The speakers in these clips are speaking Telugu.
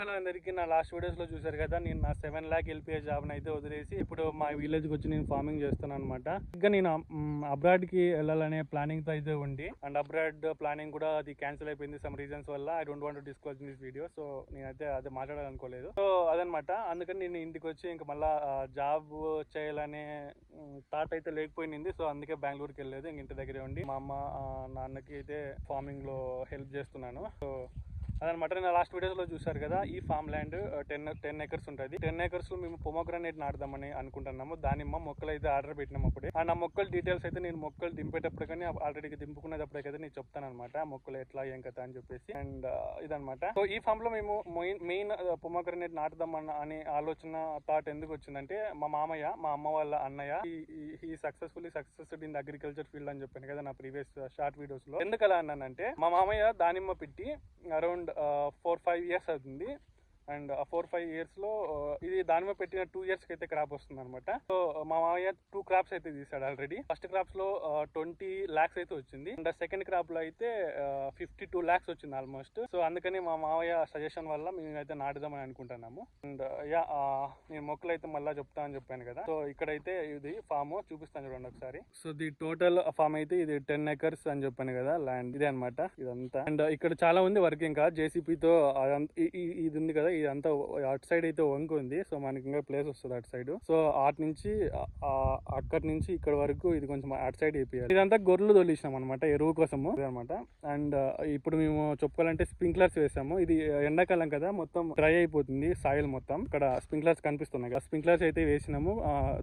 అందరికీ నా లాస్ట్ వీడియోస్ లో చూసారు కదా, నేను నా 7 lakh LPA జాబ్ అయితే వదిలేసి ఇప్పుడు మా విలేజ్ కి వచ్చి నేను ఫార్మింగ్ చేస్తున్నాను అనమాట. ఇంకా నేను అబ్రాడ్ కి వెళ్ళాలనే ప్లానింగ్ తో అయితే ఉండి, అండ్ అబ్రాడ్ ప్లానింగ్ కూడా అది క్యాన్సిల్ అయిపోయింది సమ్ రీజన్స్ వల్ల. I don't want to disclose this video. So నేనైతే అదే మాట్లాడాలనుకోలేదు. సో అదనమాట. అందుకని నేను ఇంటికి వచ్చి ఇంకా మళ్ళా జాబ్ చేయాలనే థాట్ అయితే లేకపోయింది. సో అందుకే బెంగళూరుకి వెళ్ళలేదు. ఇంటి దగ్గరే ఉండి మా అమ్మ నాన్నకి అయితే ఫార్మింగ్ లో హెల్ప్ చేస్తున్నాను. సో అదనమాట. నేను లాస్ట్ వీడియోస్లో చూసారు కదా, ఈ ఫామ్ ల్యాండ్ 10 acres ఉంటుంది. 10 acres లో మేము పొమోగ్రానేట్ నాటుదామని అనుకుంటున్నాము. దానిమ్మ మొక్కలు అయితే ఆర్డర్ పెట్టినాము అప్పుడే. అండ్ ఆ మొక్కల డీటెయిల్స్ అయితే నేను మొక్కలు దింపేటప్పుడు కానీ ఆల్రెడీ దింపుకునేటప్పుడే కదా నేను చెప్తాను అనమాట, ఆ మొక్కలు ఎట్లా ఏం కదా అని చెప్పేసి. అండ్ ఇదనమాట. సో ఈ ఫామ్ లో మేము మెయిన్ పొమోగ్రానేట్ నాటుదాం అనే ఆలోచన థాట్ ఎందుకు వచ్చిందంటే, మా మామయ్య, మా అమ్మ వాళ్ళ అన్నయ్య, ఈ సక్సెస్ఫుల్లీ సక్సెస్డ్ ఇన్ అగ్రికల్చర్ ఫీల్డ్ అని చెప్పాను కదా నా ప్రీవియస్ షార్ట్ వీడియోస్ లో. ఎందుకు అలా అన్నానంటే, మా మామయ్య దానిమ్మ పెట్టి అరౌండ్ 4-5 years అవుతుంది. అండ్ ఆ 4-5 years లో ఇది దానిమ్మ పెట్టిన 2 years కి అయితే క్రాప్ వస్తుంది అనమాట. సో మా మామయ్య 2 crops అయితే తీసాడు ఆల్రెడీ. ఫస్ట్ క్రాప్స్ లో 20 lakhs అయితే వచ్చింది. అండ్ సెకండ్ క్రాప్ లో అయితే 52 lakhs వచ్చింది ఆల్మోస్ట్. సో అందుకని మా మామయ్య సజెషన్ వల్ల మేమైతే నాటుదామని అనుకుంటున్నాము. అండ్ నేను మొక్కలు అయితే మళ్ళీ చెప్తా అని చెప్పాను కదా. సో ఇక్కడైతే ఇది ఫామ్ చూపిస్తాను చూడండి ఒకసారి. సో ది టోటల్ ఫామ్ అయితే ఇది 10 acres అని చెప్పాను కదా ల్యాండ్. ఇదే అనమాట ఇదంతా. అండ్ ఇక్కడ చాలా ఉంది వర్క్. ఇంకా జేసీపీతో ఇది ఉంది కదా, ఇదంతా అటు సైడ్ అయితే వంక ఉంది. సో మనకి ఇంకా ప్లేస్ వస్తుంది అటు సైడ్. సో అటు నుంచి అక్కడి నుంచి ఇక్కడ వరకు ఇది కొంచెం అటు సైడ్ వేపియాలి. ఇదంతా గొర్రెలు తోలిసినాం అనమాట ఎరువు కోసము అనమాట. అండ్ ఇప్పుడు మేము చెప్పుకోవాలంటే స్ప్రింక్లర్స్ వేసాము. ఇది ఎండాకాలం కదా, మొత్తం డ్రై అయిపోతుంది సాయిల్ మొత్తం. ఇక్కడ స్ప్రింక్లర్స్ కనిపిస్తున్నాయి కదా, స్ప్రింక్లర్స్ అయితే వేసినాము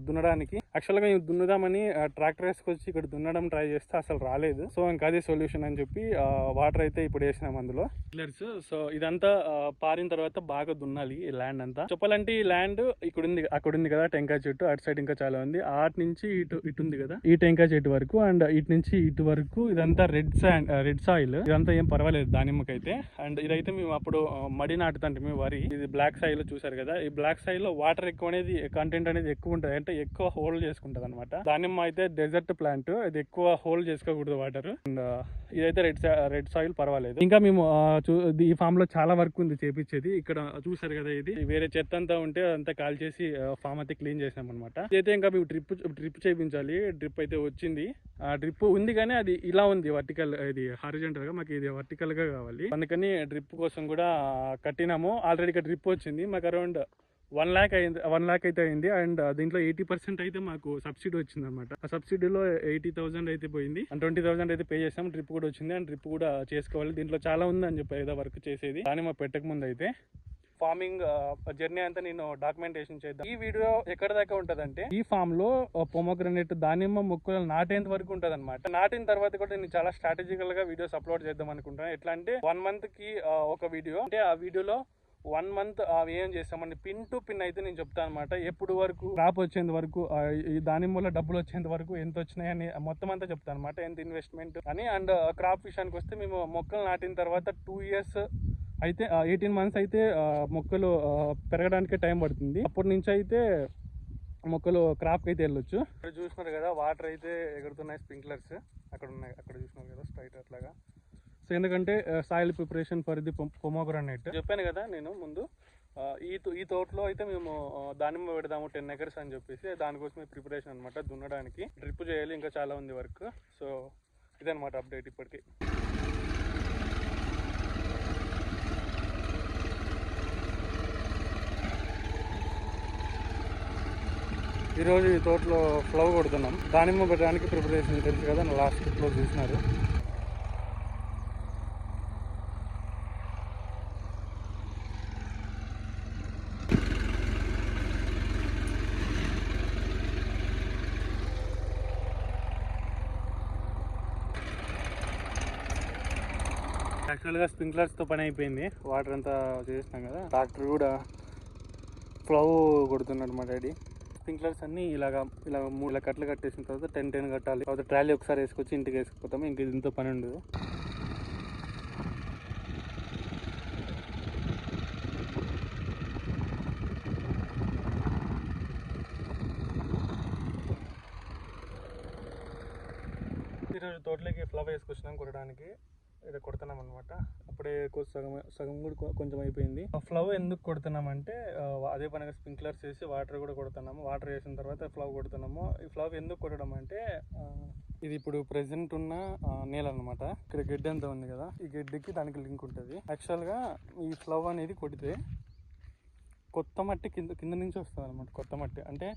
దున్నడానికి. యాక్చువల్ గా మేము దున్నుదామని ట్రాక్టర్ వేసుకొచ్చి ఇక్కడ దున్నడం ట్రై చేస్తే అసలు రాలేదు. సో ఇంకా అదే సొల్యూషన్ అని చెప్పి వాటర్ అయితే ఇప్పుడు వేసినాం అందులో స్ప్రింక్లర్స్. సో ఇదంతా పారిన తర్వాత బాగా దున్నాలి ఈ ల్యాండ్ అంతా. చెప్పాలంటే ఈ ల్యాండ్ ఇక్కడ ఉంది, అక్కడ ఉంది కదా టెంకాయ చెట్టు, అటు సైడ్ ఇంకా చాలా ఉంది. అటు నుంచి ఇటు ఉంది కదా ఈ టెంకాయ చెట్టు వరకు, అండ్ ఇటు నుంచి ఇటు వరకు ఇదంతా రెడ్ సాయిల్. ఇదంతా ఏం పర్వాలేదు దానిమ్మకైతే. అండ్ ఇదైతే మేము అప్పుడు మడి నాటుతుంటే మేము వరి, ఇది బ్లాక్ సాయిల్ చూసారు కదా. ఈ బ్లాక్ సాయిల్ లో వాటర్ ఎక్కువ అనేది కంటెంట్ అనేది ఎక్కువ ఉంటుంది, అంటే ఎక్కువ హోల్డ్ చేసుకుంటది అనమాట. దానిమ్మ అయితే డెజర్ట్ ప్లాంట్, ఇది ఎక్కువ హోల్డ్ చేసుకోకూడదు వాటర్. అండ్ ఇదైతే రెడ్ సాయిల్ పర్వాలేదు. ఇంకా మేము ఈ ఫామ్ లో చాలా వర్క్ ఉంది చేపించేది. ఇక్కడ చూసారు కదా, ఇది వేరే చెత్త అంతా ఉంటే అదంతా కాల్ చేసి ఫామ్ అయితే క్లీన్ చేసాం అనమాట. ఇదైతే ఇంకా మేము డ్రిప్ చేయించాలి. డ్రిప్ అయితే వచ్చింది. ఆ డ్రిప్ ఉంది కానీ అది ఇలా ఉంది వర్టికల్, ఇది హారిజంటల్ గా, మాకు ఇది వర్టికల్ గా కావాలి. అందుకని డ్రిప్ కోసం కూడా కట్టినాము. ఆల్రెడీ ఇక్కడ డ్రిప్ వచ్చింది మాకు అరౌండ్ 1 lakh అయింది. 1 lakh అయితే అయింది. అండ్ దీంట్లో 80% అయితే మాకు సబ్సిడీ వచ్చింది అనమాట. ఆ సబ్సిడీలో 80,000 అయితే పోయింది. అండ్ 20,000 అయితే పే చేసాం. డ్రిప్ కూడా వచ్చింది. అండ్ డ్రిప్ కూడా చేసుకోవాలి. దీంట్లో చాలా ఉంది అని చెప్పి ఏదో వర్క్ చేసేది కానీ మా పెట్టక ముందు అయితే. ఫార్మింగ్ జర్నీ అంతా నేను డాక్యుమెంటేషన్ చేద్దాం. ఈ వీడియో ఎక్కడ దాకా ఉంటదంటే, ఈ ఫామ్ లో పొమోగ్రనేట్ దానిమ్మ మొక్కలు నాటేంత వరకు ఉంటది అనమాట. నాటిన తర్వాత కూడా నేను చాలా స్ట్రాటజికల్ గా వీడియోస్ అప్లోడ్ చేద్దాం అనుకుంటున్నాను. ఎట్లా అంటే 1 month కి ఒక వీడియో, అంటే ఆ వీడియోలో 1 month ఏం చేస్తామండి, పిన్ టు పిన్ అయితే నేను చెప్తాను అనమాట. ఎప్పుడు వరకు క్రాప్ వచ్చేంత వరకు, ఈ దానిమ్మలో డబ్బులు వచ్చేంత వరకు ఎంత వచ్చినాయని మొత్తం అంతా చెప్తాను అనమాట, ఎంత ఇన్వెస్ట్మెంట్ అని. అండ్ క్రాప్ విషయానికి వస్తే, మేము మొక్కలు నాటిన తర్వాత 2 years అయితే 18 months అయితే మొక్కలు పెరగడానికి టైం పడుతుంది. అప్పటి నుంచి అయితే మొక్కలు క్రాప్కి అయితే వెళ్ళొచ్చు. ఇక్కడ చూసినారు కదా వాటర్ అయితే ఎగురుతున్నాయి, స్ప్రింక్లర్స్ అక్కడ ఉన్నాయి, అక్కడ చూసినారు కదా స్ట్రైట్ అట్లాగా. సో ఎందుకంటే soil preparation for the pomegranate చెప్పాను కదా నేను ముందు. ఈ తోటలో అయితే మేము దానిమ్మ పెడదాము 10 acres అని చెప్పేసి, దానికోసమే ప్రిపరేషన్ అనమాట. దున్నడానికి డ్రిప్ చేయాలి, ఇంకా చాలా ఉంది వర్క్. సో ఇదనమాట అప్డేట్ ఇప్పటికి. ఈరోజు ఈ తోటలో ఫ్లవ్ కొడుతున్నాం. దానిమ్మ పెట్టడానికి ప్రిపరేషన్ తెలుసు కదా, లాస్ట్ క్లిప్లో చూసినారు. యాక్చువల్గా స్ప్రింక్లర్స్తో పని అయిపోయింది. వాటర్ అంతా చేసినాం కదా, ట్రాక్టర్ కూడా ఫ్లవ్ కొడుతున్నాడు మా డాడీ. స్ప్రింక్లర్స్ అన్ని ఇలా 3 కట్టలు కట్టేసిన తర్వాత 10 కట్టాలి. తర్వాత ట్రాలీ ఒకసారి వేసుకొచ్చి ఇంటికి వేసుకుపోతాము. ఇంక దీంతో పని ఉండదు. ఈరోజు తోటలోకి ఫ్లవ్ వేసుకొచ్చినాం కొట్టడానికి. ఇది కొడుతున్నాం అనమాట. అప్పుడే సగం సగం కూడా కొంచెం అయిపోయింది. ఫ్లవ్ ఎందుకు కొడుతున్నామంటే అదే పనిగా స్ప్రింక్లర్స్ వేసి వాటర్ కూడా కొడుతున్నాము. వాటర్ వేసిన తర్వాత ఫ్లవ్ కొడుతున్నాము. ఈ ఫ్లవ్ ఎందుకు కొట్టడం అంటే ఇది ఇప్పుడు ప్రెసెంట్ ఉన్న నేల అనమాట. ఇక్కడ గడ్డి అంతా ఉంది కదా, ఈ గడ్డికి దానికి లింక్ ఉంటుంది. యాక్చువల్గా ఈ ఫ్లవ్ అనేది కొడితే కొత్త మట్టి కింద నుంచి వస్తుంది అనమాట. కొత్త మట్టి అంటే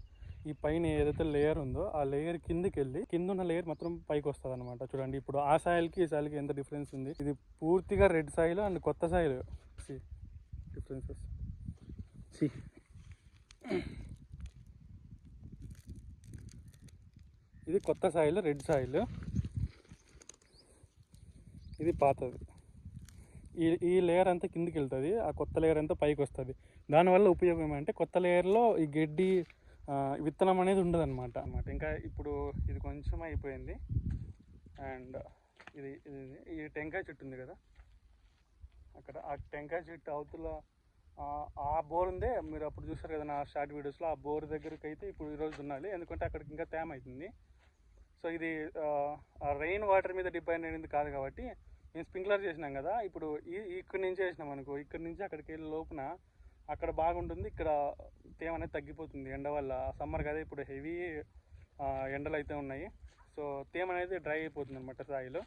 ఈ పైన ఏదైతే లేయర్ ఉందో ఆ లేయర్ కిందకి వెళ్ళి కింద ఉన్న లేయర్ మాత్రం పైకి వస్తుంది అనమాట. చూడండి ఇప్పుడు ఆ సాయిల్కి ఈ సాయిల్కి ఎంత డిఫరెన్స్ ఉంది. ఇది పూర్తిగా రెడ్ సాయిల్ అండ్ కొత్త సాయిల్. డిఫరెన్సెస్ ఇది కొత్త సాయిల్, రెడ్ సాయిల్. ఇది పాతది. ఈ లేయర్ అంతా కిందికి వెళ్తుంది, ఆ కొత్త లేయర్ అంతా పైకి వస్తుంది. దానివల్ల ఉపయోగం ఏమంటే కొత్త లేయర్లో ఈ గడ్డి విత్తనం అనేది ఉండదు అనమాట. ఇంకా ఇప్పుడు ఇది కొంచెం అయిపోయింది. అండ్ ఇది ఈ టెంకాయ చెట్టు ఉంది కదా, అక్కడ ఆ టెంకాయ చెట్టు అవతల ఆ బోర్ ఉందే, మీరు అప్పుడు చూసారు కదా నా షార్ట్ వీడియోస్లో, ఆ బోర్ దగ్గరికి అయితే ఇప్పుడు ఈరోజు దున్నాలి. ఎందుకంటే అక్కడికి ఇంకా తేమ అవుతుంది. సో ఇది రెయిన్ వాటర్ మీద డిపెండ్ అయింది కాదు కాబట్టి మేము స్ప్రింక్లర్ చేసినాం కదా. ఇప్పుడు ఇక్కడి నుంచి వేసినాం అనుకో, ఇక్కడి నుంచి అక్కడికి వెళ్ళే లోపున అక్కడ బాగుంటుంది, ఇక్కడ తేమ అనేది తగ్గిపోతుంది ఎండ వల్ల. సమ్మర్ కదా, ఇప్పుడు హెవీ ఎండలు అయితే ఉన్నాయి. సో తేమ అనేది డ్రై అయిపోతుంది అనమాట సాయిలో.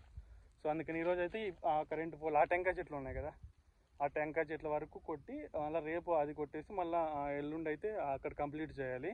సో అందుకని ఈరోజు అయితే ఆ కరెంట్ పోల్, ఆ టెంకాయ చెట్లు ఉన్నాయి కదా, ఆ టెంకాయ చెట్ల వరకు కొట్టి మళ్ళీ రేపు అది కొట్టేసి మళ్ళీ ఎల్లుండి అయితే అక్కడ కంప్లీట్ చేయాలి.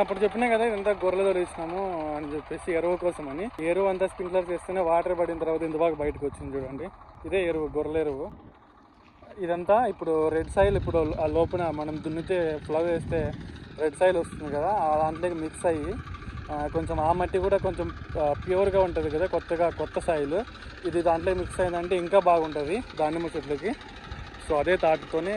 అప్పుడు చెప్పినా కదా ఇదంతా గొర్రెలు తోలేసినాము అని చెప్పేసి ఎరువు కోసం అని. ఎరువు అంతా స్ప్రింక్లర్ చేస్తేనే వాటర్ పడిన తర్వాత ఇంత బాగా బయటకు వచ్చింది చూడండి. ఇదే ఎరువు, గొర్రెల ఎరువు. ఇదంతా ఇప్పుడు రెడ్ సాయిల్, ఇప్పుడు ఆ లోపల మనం దున్నితే ఫ్లవ్ వేస్తే రెడ్ సాయిల్ వస్తుంది కదా, ఆ దాంట్లోకి మిక్స్ అయ్యి కొంచెం ఆ మట్టి కూడా కొంచెం ప్యూర్గా ఉంటుంది కదా, కొత్త సాయిల్. ఇది దాంట్లో మిక్స్ అయిందంటే ఇంకా బాగుంటుంది దానిమ్మ చెట్లకి. సో అదే తాటుతోనే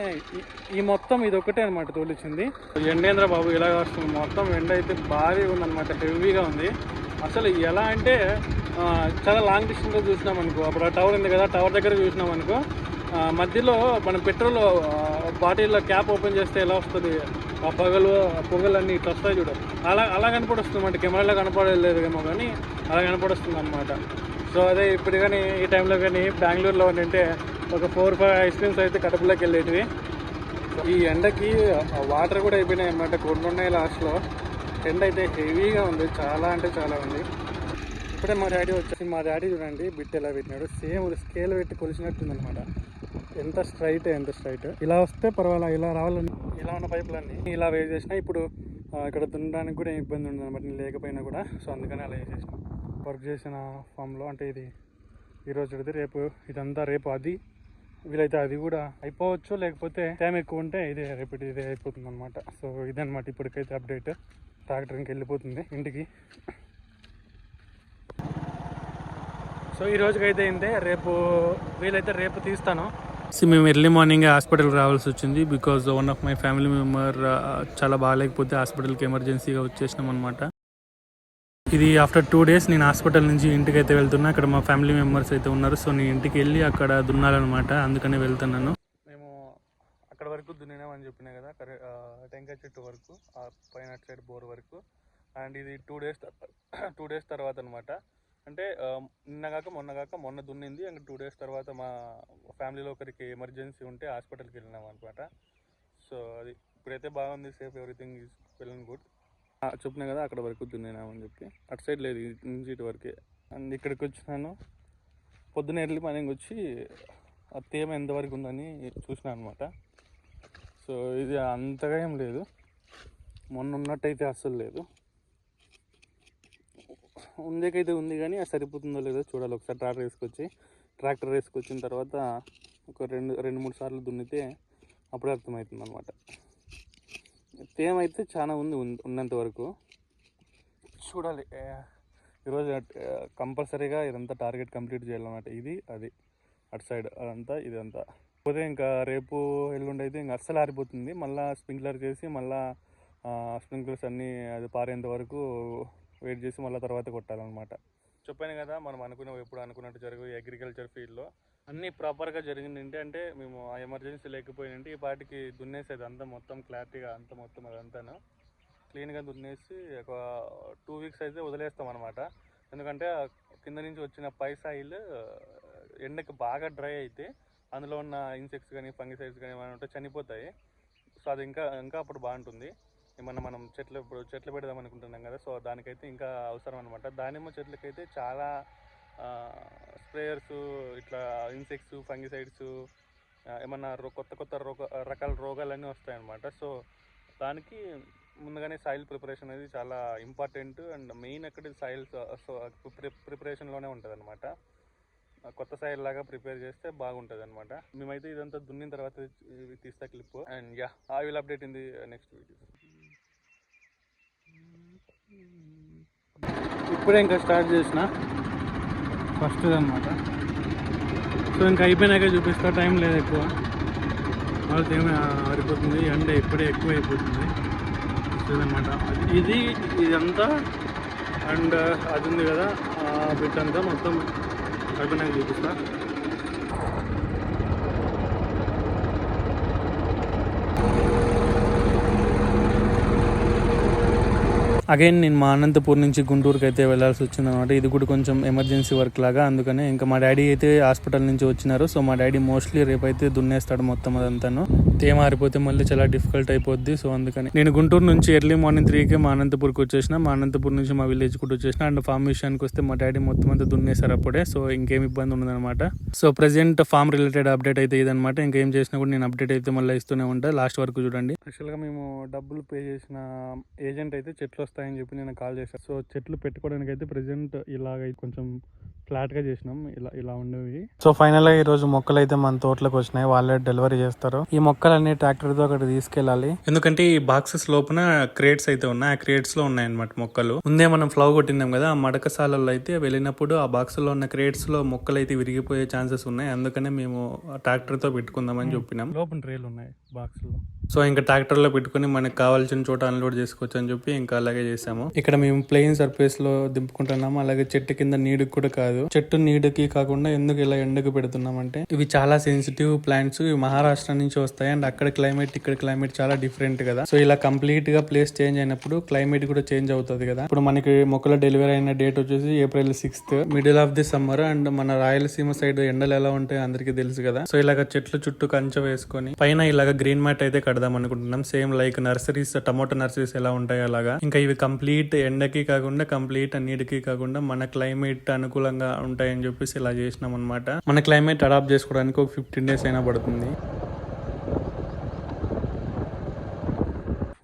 ఈ మొత్తం ఇది ఒకటే అనమాట తోలిచ్చింది. ఎండేంద్ర బాబు ఇలా వస్తుంది, మొత్తం ఎండ అయితే భారీగా ఉందన్నమాట, హెవీగా ఉంది. అసలు ఎలా అంటే చాలా లాంగ్ డిస్టెన్స్లో చూసినాం అనుకో, అప్పుడు టవర్ ఉంది కదా, టవర్ దగ్గర చూసినాం అనుకో, మధ్యలో మనం పెట్రోల్ బాటిల్లో క్యాప్ ఓపెన్ చేస్తే ఎలా వస్తుంది ఆ పొగలు అన్నీ ఇట్లా వస్తాయి చూడ, అలా కనపడొస్తుంది అన్నమాట. కెమెరాలో కనపడలేదు ఏమో కానీ అలా కనపడొస్తుంది అనమాట. సో అదే ఇప్పుడు కానీ ఈ టైంలో కానీ బెంగళూరులో ఉంటే ఒక 4-5 ఐస్ క్రీమ్స్ అయితే కడుపులోకి వెళ్ళేటివి. ఈ ఎండకి వాటర్ కూడా అయిపోయినాయి అన్నమాట, కొన్ని ఉన్నాయి లాస్ట్లో. ఎండ అయితే హెవీగా ఉంది, చాలా అంటే చాలా ఉంది. ఇప్పుడే మా డాడీ వచ్చేసి, మా డాడీ చూడండి బిట్ ఎలా పెట్టినాడు, సేమ్ స్కేల్ పెట్టి కొలిసినట్టుందనమాట. ఎంత స్ట్రైట్ ఇలా వస్తే పర్వాలా, ఇలా రావాలని ఇలా ఉన్న పైపులన్నీ ఇలా వేసేసినా ఇప్పుడు ఇక్కడ దున్నడానికి కూడా ఇబ్బంది ఉండదు అనమాట, నేను లేకపోయినా కూడా. సో అందుకని అలా వేసేసిన. వర్క్ చేసిన ఫామ్లో అంటే ఇది ఈరోజు రేపు ఇదంతా, రేపు అది వీలైతే అది కూడా అయిపోవచ్చు, లేకపోతే టైం ఎక్కువ ఉంటే ఇదే అయిపోతుంది అనమాట. సో ఇదనమాట ఇప్పటికైతే అప్డేట్. ట్రాక్టర్ ఇంక వెళ్ళిపోతుంది ఇంటికి. సో ఈ రోజుకైతే ఇంతే, రేపు వీలైతే రేపు తీస్తాను. మేము ఎర్లీ మార్నింగ్ హాస్పిటల్కి రావాల్సి వచ్చింది, because one of my family member చాలా బాగాలేకపోతే హాస్పిటల్కి ఎమర్జెన్సీగా వచ్చేసినాం అనమాట. ఇది ఆఫ్టర్ 2 days నేను హాస్పిటల్ నుంచి ఇంటికి అయితే వెళ్తున్నా. అక్కడ మా ఫ్యామిలీ మెంబర్స్ అయితే ఉన్నారు. సో నేను ఇంటికి వెళ్ళి అక్కడ దున్నాలన్నమాట, అందుకనే వెళ్తున్నాను. మేము అక్కడ వరకు దున్నినామని చెప్పినా కదా, టెంకాయ చెట్టు వరకు, ఆ పైన సైడ్ బోర్ వరకు. అండ్ ఇది 2 days తర్వాత అనమాట. అంటే మొన్న దున్నింది. అండ్ 2 days తర్వాత మా ఫ్యామిలీలో ఒకరికి ఎమర్జెన్సీ ఉంటే హాస్పిటల్కి వెళ్ళినాం అనమాట. సో అది ఇప్పుడైతే బాగుంది, safe, everything is well and good. చెప్పినా కదా అక్కడ వరకు దున్నినామని చెప్పి. అటు సైడ్ లేదు, నుంచి ఇటు వరకే. అండ్ ఇక్కడికి వచ్చినాను పొద్దున ఎర్లీ మార్నింగ్ వచ్చి ఆ తేమ ఎంతవరకు ఉందని చూసినా అనమాట. సో ఇది అంతగా ఏం లేదు, మొన్న ఉన్నట్టయితే అస్సలు లేదు. ఉందేకైతే ఉంది కానీ అది సరిపోతుందో లేదో చూడాలి ఒకసారి. ట్రాక్టర్ వేసుకొచ్చిన తర్వాత ఒక 2-3 సార్లు దున్నితే అప్పుడే అర్థమవుతుంది అనమాట. తేమ అయితే చాలా ఉంది ఉన్నంత వరకు. చూడాలి ఈరోజు కంపల్సరీగా ఇదంతా టార్గెట్ కంప్లీట్ చేయాలన్నమాట. ఇది అది అటు సైడ్ అదంతా ఇదంతా. పోతే ఇంకా రేపు ఎల్లుండి అయితే ఇంకా అస్సలు ఆరిపోతుంది. మళ్ళీ స్ప్రింక్లర్ చేసి మళ్ళీ స్ప్రింక్లర్స్ అన్నీ అది పారేంత వరకు వెయిట్ చేసి మళ్ళీ తర్వాత కొట్టాలన్నమాట. చెప్పాను కదా, మనం ఎప్పుడు అనుకున్నట్టు జరుగు అగ్రికల్చర్ ఫీల్డ్లో అన్నీ ప్రాపర్గా జరిగింది. అంటే మేము ఆ ఎమర్జెన్సీ లేకపోయినంటే ఈ పాటికి దున్నేసేది అంతా మొత్తం క్లారిటీగా అంతా మొత్తం అదంతాను క్లీన్గా దున్నేసి ఒక 2 వీక్స్ అయితే వదిలేస్తాం అనమాట. ఎందుకంటే కింద నుంచి వచ్చిన పై సాయిల్ ఎండకి బాగా డ్రై అయితే అందులో ఉన్న ఇన్సెక్ట్స్ కానీ ఫంగిసైడ్స్ కానీ ఏమైనా ఉంటే చనిపోతాయి. సో అది ఇంకా అప్పుడు బాగుంటుంది. ఏమన్నా మనం చెట్లు పెడదాం అనుకుంటున్నాం కదా, సో దానికైతే ఇంకా అవసరం అనమాట. దానిమ్మ చెట్లకైతే చాలా స్ప్రేయర్స్ ఇట్లా ఇన్సెక్ట్స్ ఫంగిసైడ్స్ ఏమన్నా కొత్త రకాల రోగాలన్నీ వస్తాయన్నమాట. సో దానికి ముందుగానే సాయిల్ ప్రిపరేషన్ అనేది చాలా ఇంపార్టెంట్ అండ్ మెయిన్ అక్కడ సాయిల్ ప్రిపరేషన్లోనే ఉంటుంది అనమాట. కొత్త సాయిల్ లాగా ప్రిపేర్ చేస్తే బాగుంటుంది అనమాట. మేమైతే ఇదంతా దున్నిన తర్వాత తీస్తా clip. And yeah, I will update in the next video. ఇప్పుడే ఇంకా స్టార్ట్ చేసిన ఫస్ట్ అనమాట. సో ఇంకా అయిపోయినాక చూపిస్తా, టైం లేదు ఎక్కువ. వాళ్ళతో ఏమి ఆరిపోతుంది, ఎండ ఇప్పుడే ఎక్కువ అయిపోతుంది అనమాట. ఇదంతా అండ్ అది ఉంది కదా బిట్ అంతా మొత్తం అయిపోయినాక చూపిస్తా. అగైన్ నేను మా అనంతపూర్ నుంచి గుంటూరుకి అయితే వెళ్ళాల్సి వచ్చింది అనమాట. ఇది కూడా కొంచెం ఎమర్జెన్సీ వర్క్ లాగా, అందుకనే ఇంకా మా డాడీ అయితే హాస్పిటల్ నుంచి వచ్చినారు. సో మా డాడీ మోస్ట్లీ రేపైతే దున్నేస్తాడు మొత్తం అదంతాను. తేమ ఆరిపోతే మళ్ళీ చాలా డిఫికల్ట్ అయిపోద్ది. సో అందుకని నేను గుంటూరు నుంచి ఎర్లీ మార్నింగ్ 3కి మా అనంతపూర్కి వచ్చేసిన. మా అనంతపూర్ నుంచి మా విలేజ్ కూడా వచ్చేసిన. అండ్ ఫార్మ్ విషయానికి వస్తే మా డాడీ మొత్తం అంతా దున్నేశారు అప్పుడే. సో ఇంకేం ఇబ్బంది ఉండదన్నమాట. So present farm related update అయితే ఇదనమాట. ఇంకేం చేసినా కూడా నేను అప్డేట్ అయితే మళ్ళీ ఇస్తూనే ఉంటాను. లాస్ట్ వరకు చూడండి. యాక్చువల్గా మేము డబ్బులు పే చేసిన ఏజెంట్ అయితే చెట్లు వస్తాయని చెప్పి నేను కాల్ చేశాను. సో చెట్లు పెట్టుకోవడానికి అయితే ప్రెసెంట్ ఇలాగ కొంచెం ఫ్లాట్గా చేసినాం, ఇలా ఉండేవి. సో ఫైనల్గా ఈ రోజు మొక్కలు అయితే మన తోటలోకి వచ్చినాయి. వాళ్ళే డెలివరీ చేస్తారు. ఈ మొక్కలన్నీ ట్రాక్టర్తో అక్కడ తీసుకెళ్ళాలి. ఎందుకంటే ఈ బాక్సెస్ లోపల క్రేట్స్ అయితే ఉన్నాయి. ఆ క్రేట్స్ లో ఉన్నాయన్నమాట మొక్కలు. ముందే మనం ఫ్లవ్ కొట్టినాం కదా, ఆ మడకసాలలో అయితే వెళ్ళినప్పుడు ఆ బాక్స్ లో ఉన్న క్రేట్స్ లో మొక్కలు అయితే విరిగిపోయే ఛాన్సెస్ ఉన్నాయి. అందుకనే మేము ట్రాక్టర్ తో పెట్టుకుందామని చెప్పినాం. లోపల ట్రేలు ఉన్నాయి బాక్స్ లో. సో ఇంకా ట్రాక్టర్ లో పెట్టుకుని మనకు కావాల్సిన చోట అన్లోడ్ చేసుకోవచ్చు అని చెప్పి ఇంకా అలాగే చేసాము. ఇక్కడ మేము ప్లెయిన్ సర్ఫేస్ లో దింపుకుంటున్నాము. అలాగే చెట్టు కింద నీడుకి కూడా కాదు, చెట్టు నీడకి కాకుండా ఎందుకు ఇలా ఎండకు పెడుతున్నాం అంటే ఇవి చాలా సెన్సిటివ్ ప్లాంట్స్. ఇవి మహారాష్ట్ర నుంచి వస్తాయి అండ్ అక్కడ క్లైమేట్ ఇక్కడ క్లైమేట్ చాలా డిఫరెంట్ కదా. సో ఇలా కంప్లీట్ గా ప్లేస్ చేంజ్ అయినప్పుడు క్లైమేట్ కూడా చేంజ్ అవుతుంది కదా. ఇప్పుడు మనకి మొక్కల డెలివరీ అయిన డేట్ వచ్చేసి April 6th, middle of the summer. And మన రాయలసీమ సైడ్ ఎండలు ఎలా ఉంటాయో అందరికీ తెలుసు కదా. సో ఇలాగ చెట్లు చుట్టూ కంచె వేసుకొని పైన ఇలాగ గ్రీన్ మ్యాట్ అయితే కడదాం అనుకుంటున్నాం. Same like nurseries, tomato nurseries ఎలా ఉంటాయో అలాగా. ఇంకా ఇవి కంప్లీట్ ఎండకి కాకుండా కంప్లీట్ నీటికి కాకుండా మన క్లైమేట్ అనుకూలంగా ఉంటాయని చెప్పేసి ఇలా చేసినాం అనమాట. మన క్లైమేట్ అడాప్ట్ చేసుకోవడానికి ఒక 15 days అయినా పడుతుంది.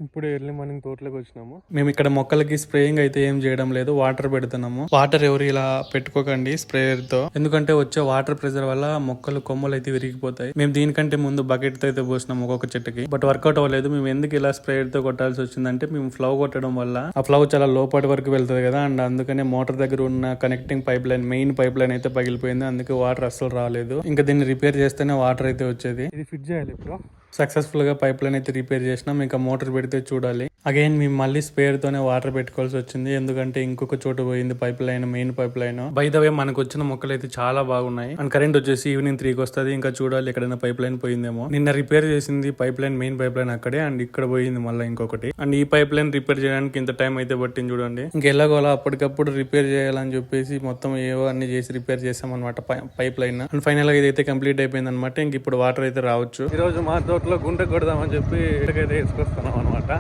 ఇప్పుడే ఎర్లీ మార్నింగ్ తోటలోకి వచ్చినాము. మేము ఇక్కడ మొక్కలకి స్ప్రేయింగ్ అయితే ఏం చేయడం లేదు, వాటర్ పెడుతున్నాము. వాటర్ ఎవరు ఇలా పెట్టుకోకండి స్ప్రేయర్ తో, ఎందుకంటే వచ్చే వాటర్ ప్రెషర్ వల్ల మొక్కలు కొమ్మలు అయితే విరిగిపోతాయి. మేము దీనికంటే ముందు బకెట్ తో అయితే పోసినాము ఒక్కొక్క చెట్టుకి, బట్ వర్కౌట్ అవ్వలేదు. మేము ఎందుకు ఇలా స్ప్రేయర్ తో కొట్టాల్సి వచ్చిందంటే మేము ఫ్లవ్ కొట్టడం వల్ల ఆ ఫ్లవ్ చాలా లోపటి వరకు వెళ్తుంది కదా. అండ్ అందుకనే మోటార్ దగ్గర ఉన్న connecting pipe line, main pipe line అయితే పగిలిపోయింది. అందుకే వాటర్ అస్సలు రాలేదు. ఇంకా దీన్ని రిపేర్ చేస్తేనే వాటర్ అయితే వచ్చేది. ఇది ఫిట్ చేయాలి ఇప్పుడు. సక్సెస్ఫుల్ గా పైప్ లైన్ అయితే రిపేర్ చేసినాం. ఇంకా మోటార్ పెడితే చూడాలి. అగైన్ మేము మళ్ళీ స్పేర్ తోనే వాటర్ పెట్టుకోవాల్సి వచ్చింది, ఎందుకంటే ఇంకొక చోట పోయింది pipe line, main pipe line. By the way మనకు వచ్చిన మొక్కలు అయితే చాలా బాగున్నాయి. అండ్ కరెంట్ వచ్చేసి ఈవినింగ్ 3కి వస్తుంది. ఇంకా చూడాలి ఎక్కడైనా పైప్ లైన్ పోయిందేమో. నిన్న రిపేర్ చేసింది pipe line, main pipe line అక్కడే. అండ్ ఇక్కడ పోయింది మళ్ళీ ఇంకొకటి. అండ్ ఈ పైప్ లైన్ రిపేర్ చేయడానికి ఇంత టైం అయితే పట్టింది చూడండి. ఇంకెలాగోలా అప్పటికప్పుడు రిపేర్ చేయాలని చెప్పేసి మొత్తం ఏవో అన్ని చేసి రిపేర్ చేసాం అనమాట పైప్ లైన్. అండ్ ఫైనల్ గా ఇదైతే కంప్లీట్ అయిపోయింది అనమాట. ఇంక ఇప్పుడు వాటర్ అయితే రావచ్చు. ఈ రోజు మా తోటలో గుంట కొడదామని చెప్పి ఇటుకైతే వేసుకొస్తున్నాం అనమాట.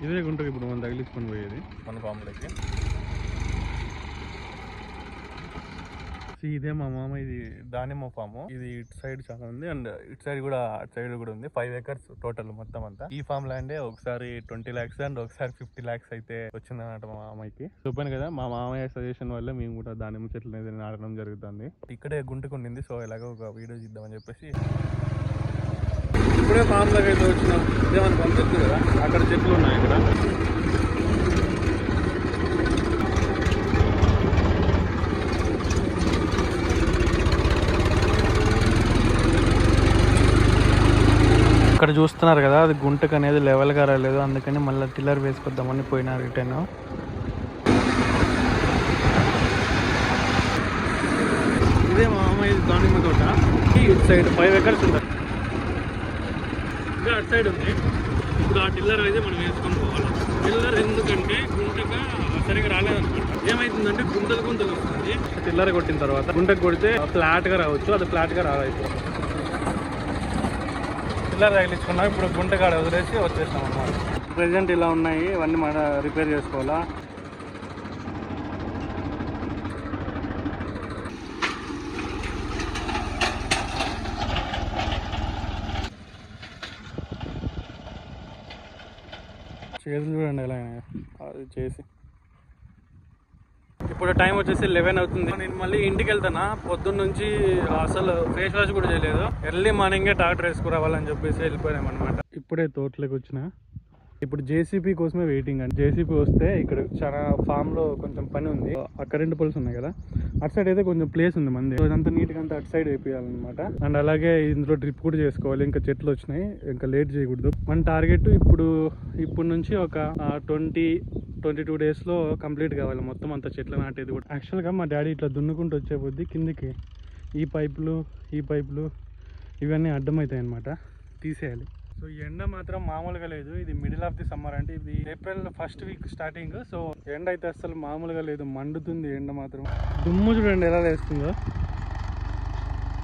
ఇదే గుంటకి ఇప్పుడు మనం తగిలించుకొని పోయేది మన ఫామ్లోకి. ఇదే మా మామ, ఇది దానిమ్మ ఫాము. ఇది ఇటు సైడ్ చాలా ఉంది అండ్ ఇటు సైడ్ కూడా, అటు సైడ్ కూడా ఉంది. 5 acres టోటల్ మొత్తం అంతా. ఈ ఫామ్ ల్యాండే ఒకసారి 20 lakhs అండ్ ఒకసారి 50 lakhs అయితే వచ్చిందన్నమాట మా మామయ్యకి. చెప్పాను కదా, మా మామయ్య సజెషన్ వల్ల మేము కూడా దానిమ్మ చెట్లు అనేది నాటడం జరుగుతుంది. ఇక్కడే గుంటకు ఉండింది. సో ఇలాగ ఒక వీడియో చేద్దామని చెప్పేసి ఇప్పుడే ఫామ్ లాగా అయితే వచ్చినాం. ఇదే మనకు పంపిస్తుంది కదా, అక్కడ చెట్లు ఉన్నాయి. ఇక్కడ ఇక్కడ చూస్తున్నారు కదా, అది గుంటకు అనేది లెవెల్గా రాలేదు, అందుకని మళ్ళీ టిల్లర్ వేసుకొద్దామని పోయినారు రిటర్న్. ఇదే మా అమ్మాయి దానిమ్మ తోట. ఇటు సైడ్ 5 acres ఉంటుంది, ఇంకా అటు సైడ్ ఉంది. ఇప్పుడు ఆ టిల్లర్ అయితే మనం వేసుకొని పోవాలి. టిల్లర్ ఎందుకంటే గుంటగా సరిగా రాలేదన్నమాట. ఏమైతుందంటే గుంటలు గుంటలు వస్తుంది. టిల్లర్ కొట్టిన తర్వాత గుంటకు కొడితే ఫ్లాట్గా రావచ్చు, అది ఫ్లాట్గా రాలేదు. టిల్లర్ తగిలించుకున్నాం. ఇప్పుడు గుంటగాడ వదిలేసి వచ్చేస్తాం అన్నమాట. ప్రెజెంట్ ఇలా ఉన్నాయి, ఇవన్నీ మన రిపేర్ చేసుకోవాలా. చేతులు చూడండి ఎలా అది చేసి. ఇప్పుడు టైం వచ్చేసి 11 అవుతుంది. నేను మళ్ళీ ఇంటికి వెళ్తానా. పొద్దున్న నుంచి అసలు ఫేస్ వాష్ కూడా చేయలేదు. ఎర్లీ మార్నింగే ట్రాక్టర్ వేసుకురావాలని చెప్పేసి వెళ్ళిపోయాం అనమాట. ఇప్పుడే తోటలోకి వచ్చిన. ఇప్పుడు జేసీపీ కోసమే వెయిటింగ్ అండి. జేసీపీ వస్తే ఇక్కడ చాలా ఫామ్ లో కొంచెం పని ఉంది. ఆ కరెంట్ పోల్స్ ఉన్నాయి కదా, అటు సైడ్ అయితే కొంచెం ప్లేస్ ఉంది మంది. అదంతా నీట్ గా అంతా అటు సైడ్ వేయాలన్నమాట. అండ్ అలాగే ఇందులో డ్రిప్ కూడా చేసుకోవాలి. ఇంకా చెట్లు వచ్చినాయి, ఇంకా లేట్ చేయకూడదు. మన టార్గెట్ ఇప్పుడు నుంచి ఒక 22 days లో కంప్లీట్ కావాలి మొత్తం అంతా చెట్లు నాటేది కూడా. యాక్చువల్ గా మా డాడీ ఇట్లా దున్నుకుంటూ వచ్చే కొద్దీ కిందికి ఈ పైపులు ఇవన్నీ అడ్డమవుతాయి అనమాట, తీసేయాలి. సో ఈ ఎండ మాత్రం మామూలుగా లేదు. ఇది మిడిల్ ఆఫ్ ది సమ్మర్, అంటే ఇది April 1st week starting. So ఎండ అయితే అసలు మామూలుగా లేదు, మండుతుంది ఎండ మాత్రం. దుమ్ము చూడండి ఎలా వేస్తుందో.